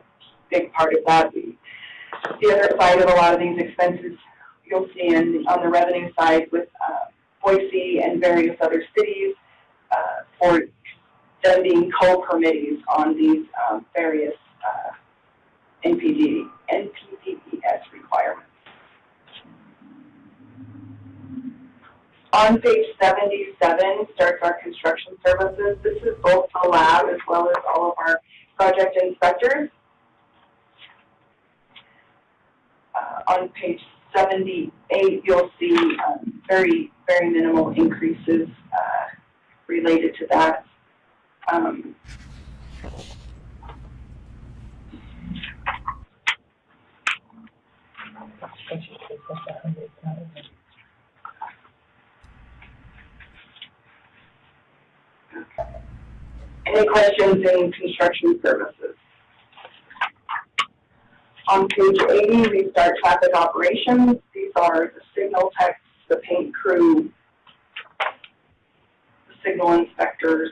big part of that. The other side of a lot of these expenses you'll see on the revenue side with Boise and various other cities for them being co-permittees on these various NPDES requirements. On page 77 starts our construction services. This is both the lab as well as all of our project inspectors. On page 78, you'll see very, very minimal increases related to that. Any questions in construction services? On page 80, we start traffic operations. These are the signal techs, the paint crew, the signal inspectors.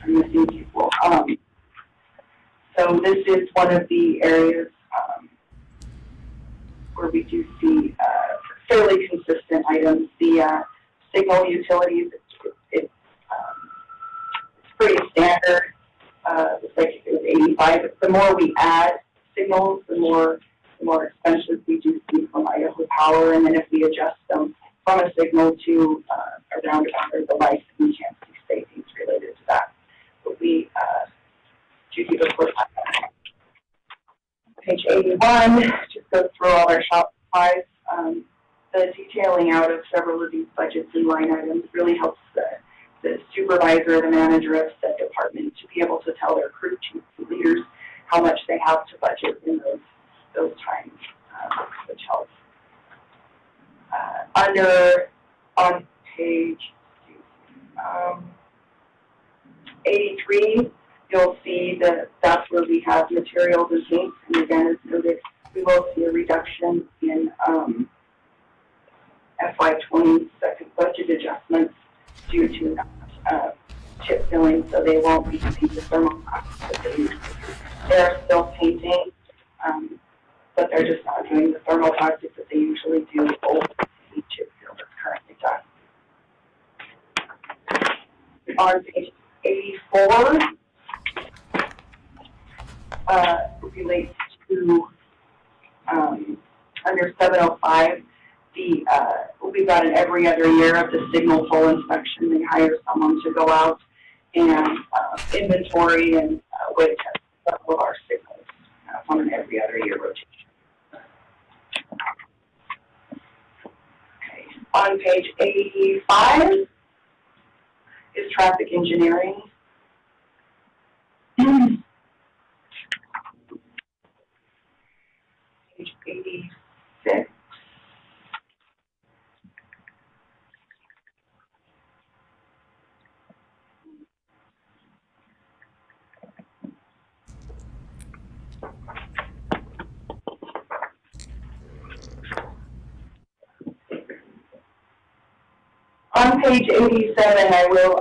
I'm missing people. So this is one of the areas where we do see fairly consistent items. The signal utilities, it's pretty standard. It's like it was 85. The more we add signals, the more expenses we do see from Idaho Power, and then if we adjust them from a signal to a roundabout or the lights, we can't see savings related to that. But we do keep a close eye on that. Page 81 just goes through all our shop supplies. The detailing out of several of these budgets and line items really helps the supervisor or the manager of said department to be able to tell their crew chiefs and leaders how much they have to budget in those times, which helps. On page 83, you'll see that that's where we have materials and paints, and again, as noted, we will see a reduction in FY20 second budget adjustments due to chip filling, so they won't be using the thermal costs that they use. They're still painting, but they're just not doing the thermal plastic that they usually do over the chip fill that's currently done. On page 84, relates to under 705, we've got an every other year of the signal pole inspection. They hire someone to go out and inventory and weight test several of our signals on an every other year rotation. Okay. On page 85 is traffic engineering. Page 86. On page 87, I will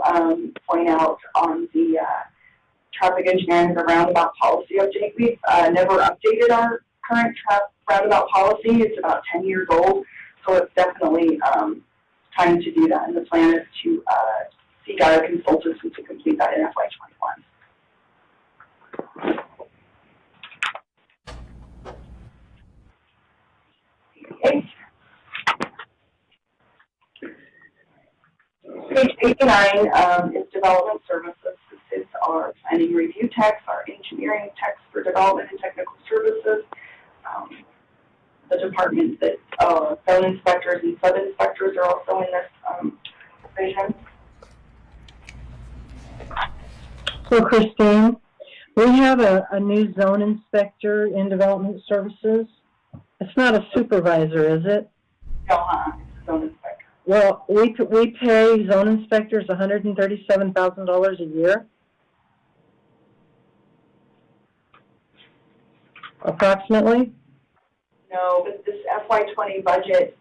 point out on the traffic engineering, the roundabout policy update. We've never updated our current roundabout policy. It's about 10 years old, so it's definitely time to do that. And the plan is to seek out a consultant to complete that in FY21. Okay. Page 89 is development services. This is our planning review text, our engineering text for development and technical services. The departments that zone inspectors and sub-inspectors are also in this division. So Christine, we have a new zone inspector in development services. It's not a supervisor, is it? No, it's a zone inspector. Well, we pay zone inspectors $137,000 a year, approximately. No, but this FY20 budget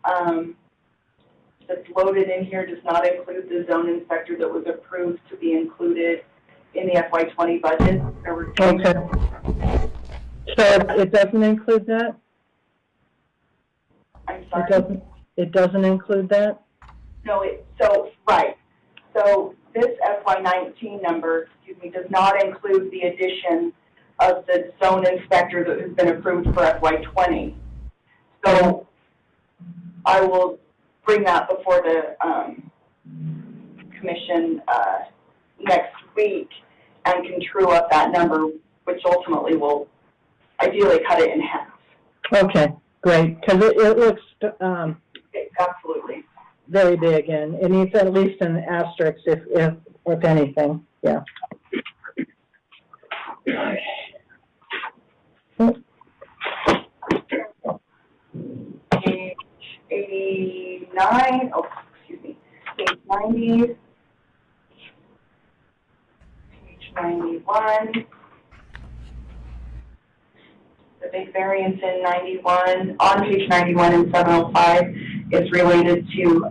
that's loaded in here does not include the zone inspector that was approved to be included in the FY20 budget. Okay. So it doesn't include that? I'm sorry. It doesn't include that? No, right. So this FY19 number, does not include the addition of the zone inspector that has been approved for FY20. So I will bring that before the commission next week and can true up that number, which ultimately will ideally cut it in half. Okay, great, because it looks Absolutely. very big, and it needs at least an asterisk, if anything, yeah. Page 89, page 90, page 91. The big variance in 91, on page 91 and 705 is related to,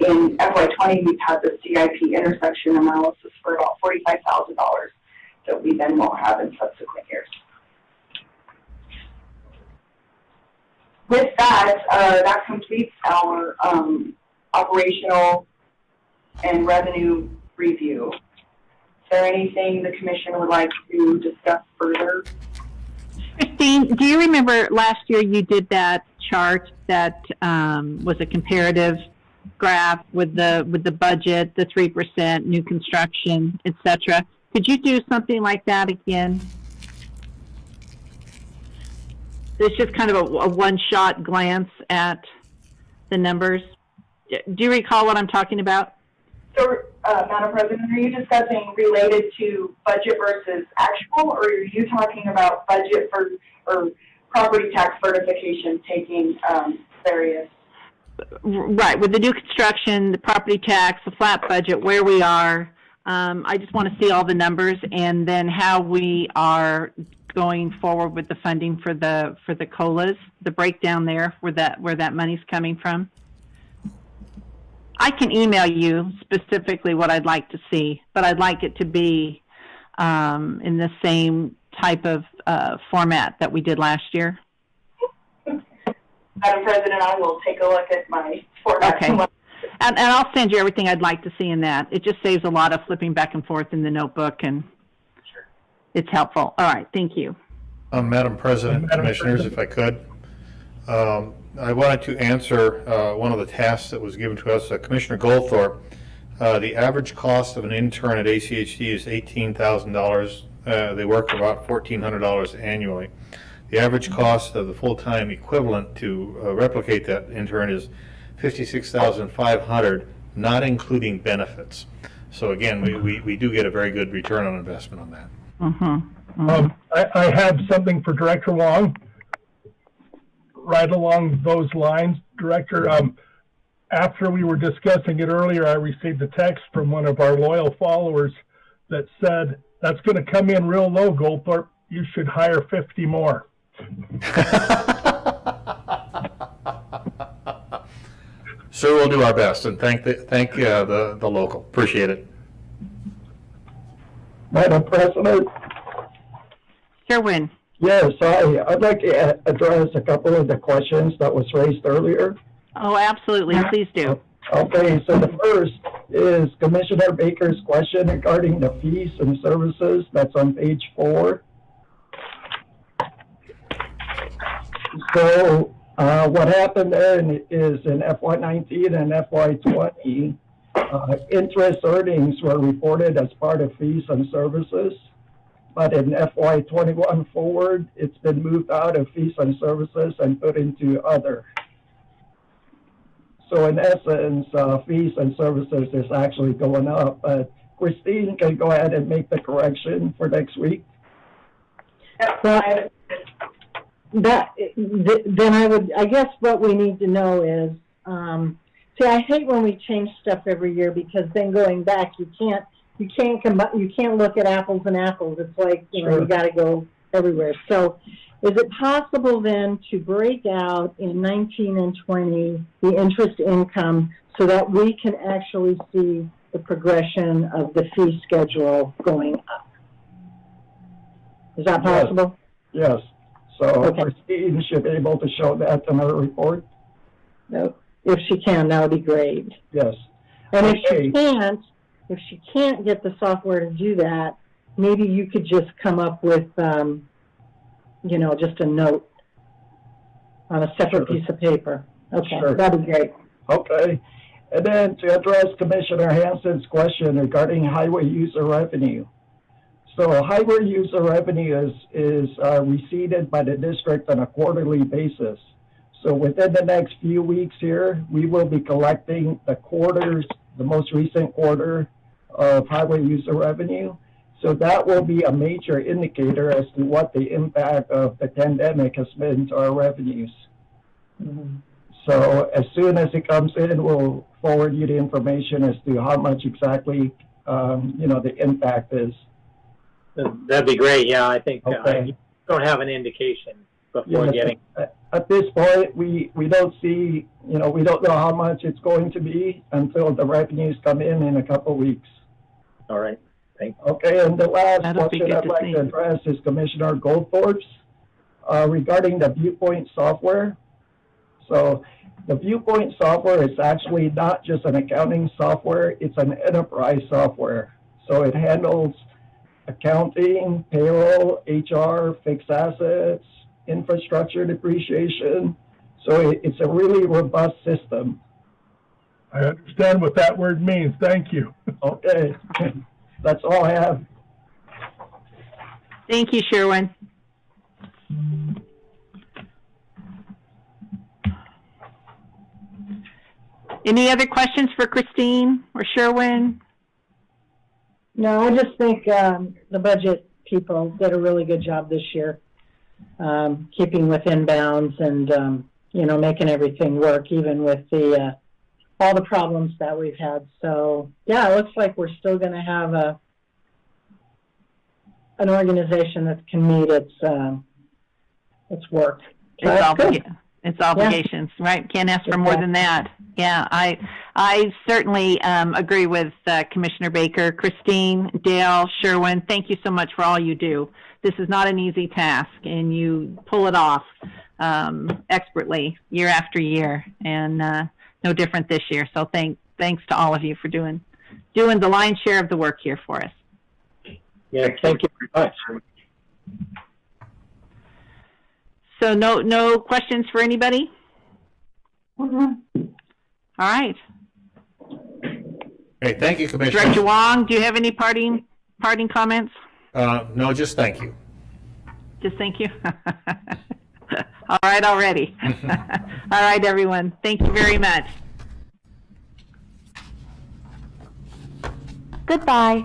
in FY20, we've had the CIP intersection analysis for about $45,000 that we then won't have in subsequent years. With that, that completes our operational and revenue review. Is there anything the commission would like to discuss further? Christine, do you remember last year you did that chart that was a comparative graph with the budget, the 3%, new construction, etc.? Could you do something like that again? It's just kind of a one-shot glance at the numbers. Do you recall what I'm talking about? So, Madam President, are you discussing related to budget versus actual, or are you talking about budget or property tax certification taking various? Right, with the new construction, the property tax, the flat budget, where we are. I just want to see all the numbers and then how we are going forward with the funding for the COLAs, the breakdown there where that money's coming from. I can email you specifically what I'd like to see, but I'd like it to be in the same type of format that we did last year. Madam President, I will take a look at my format. Okay. And I'll send you everything I'd like to see in that. It just saves a lot of flipping back and forth in the notebook, and it's helpful. All right, thank you. Madam President, Commissioners, if I could, I wanted to answer one of the tasks that was given to us, Commissioner Goldthorpe. The average cost of an intern at ACHD is $18,000. They work for about $1,400 annually. The average cost of the full-time equivalent to replicate that intern is $56,500, not including benefits. So again, we do get a very good return on investment on that. I have something for Director Wong. Right along those lines, Director, after we were discussing it earlier, I received a text from one of our loyal followers that said, that's going to come in real low, Goldthorpe. You should hire 50 more. Sure, we'll do our best, and thank the local. Appreciate it. Madam President, Sherwin. yes, I'd like to address a couple of the questions that was raised earlier. Oh, absolutely. Please do. Okay, so the first is Commissioner Baker's question regarding the fees and services. That's on page 4. So what happened there is in FY19 and FY20, interest earnings were reported as part of fees and services. But in FY21 forward, it's been moved out of fees and services and put into other. So in essence, fees and services is actually going up. But Christine can go ahead and make the correction for next week. Well, then I guess what we need to know is, see, I hate when we change stuff every year because then going back, you can't look at apples and apples. It's like, you got to go everywhere. So is it possible then to break out in 19 and 20 the interest income so that we can actually see the progression of the fee schedule going up? Is that possible? Yes. So Okay. Christine should be able to show that in her report. No. If she can, that would be great. Yes. And Okay. if she can't get the software to do that, maybe you could just come up with, just a note on a separate piece of paper. Okay, Sure. that'd be great. Okay. And then to address Commissioner Hansen's question regarding highway user revenue. So highway user revenue is received by the district on a quarterly basis. So within the next few weeks here, we will be collecting the most recent quarter of highway user revenue. So that will be a major indicator as to what the impact of the pandemic has been to our revenues. Mm-hmm. So as soon as it comes in, we'll forward you the information as to how much exactly, the impact is. That'd be great. Yeah, I think Okay. you don't have an indication before Yes, getting. At this point, we don't see, we don't know how much it's going to be until the revenues come in a couple of weeks. All right. Okay, and the last That'll be question good I'd to like see. to address is Commissioner Goldthorpe's regarding the Viewpoint software. So the Viewpoint software is actually not just an accounting software, it's an enterprise software. So it handles accounting, payroll, HR, fixed assets, infrastructure depreciation. So it's a really robust system. I understand what that word means. Thank you. Okay, that's all I have. Thank you, Sherwin. Any other questions for Christine or Sherwin? No, I just think the budget people did a really good job this year, keeping within bounds and, making everything work, even with all the problems that we've had. So, yeah, it looks like we're still going to have an organization that can meet its work. So that's good. It's obligations, right? Can't ask for more than that. Yeah, I certainly agree with Commissioner Baker. Christine, Dale, Sherwin, thank you so much for all you do. This is not an easy task, and you pull it off expertly year after year, and no different this year. So thanks to all of you for doing the lion's share of the work here for us. Yeah, thank you very much. So no questions for anybody? All right. Okay, thank you, Commissioner. Director Wong, do you have any parting comments? No, just thank you. Just thank you. All right, already. All right, everyone. Thank you very much. Goodbye.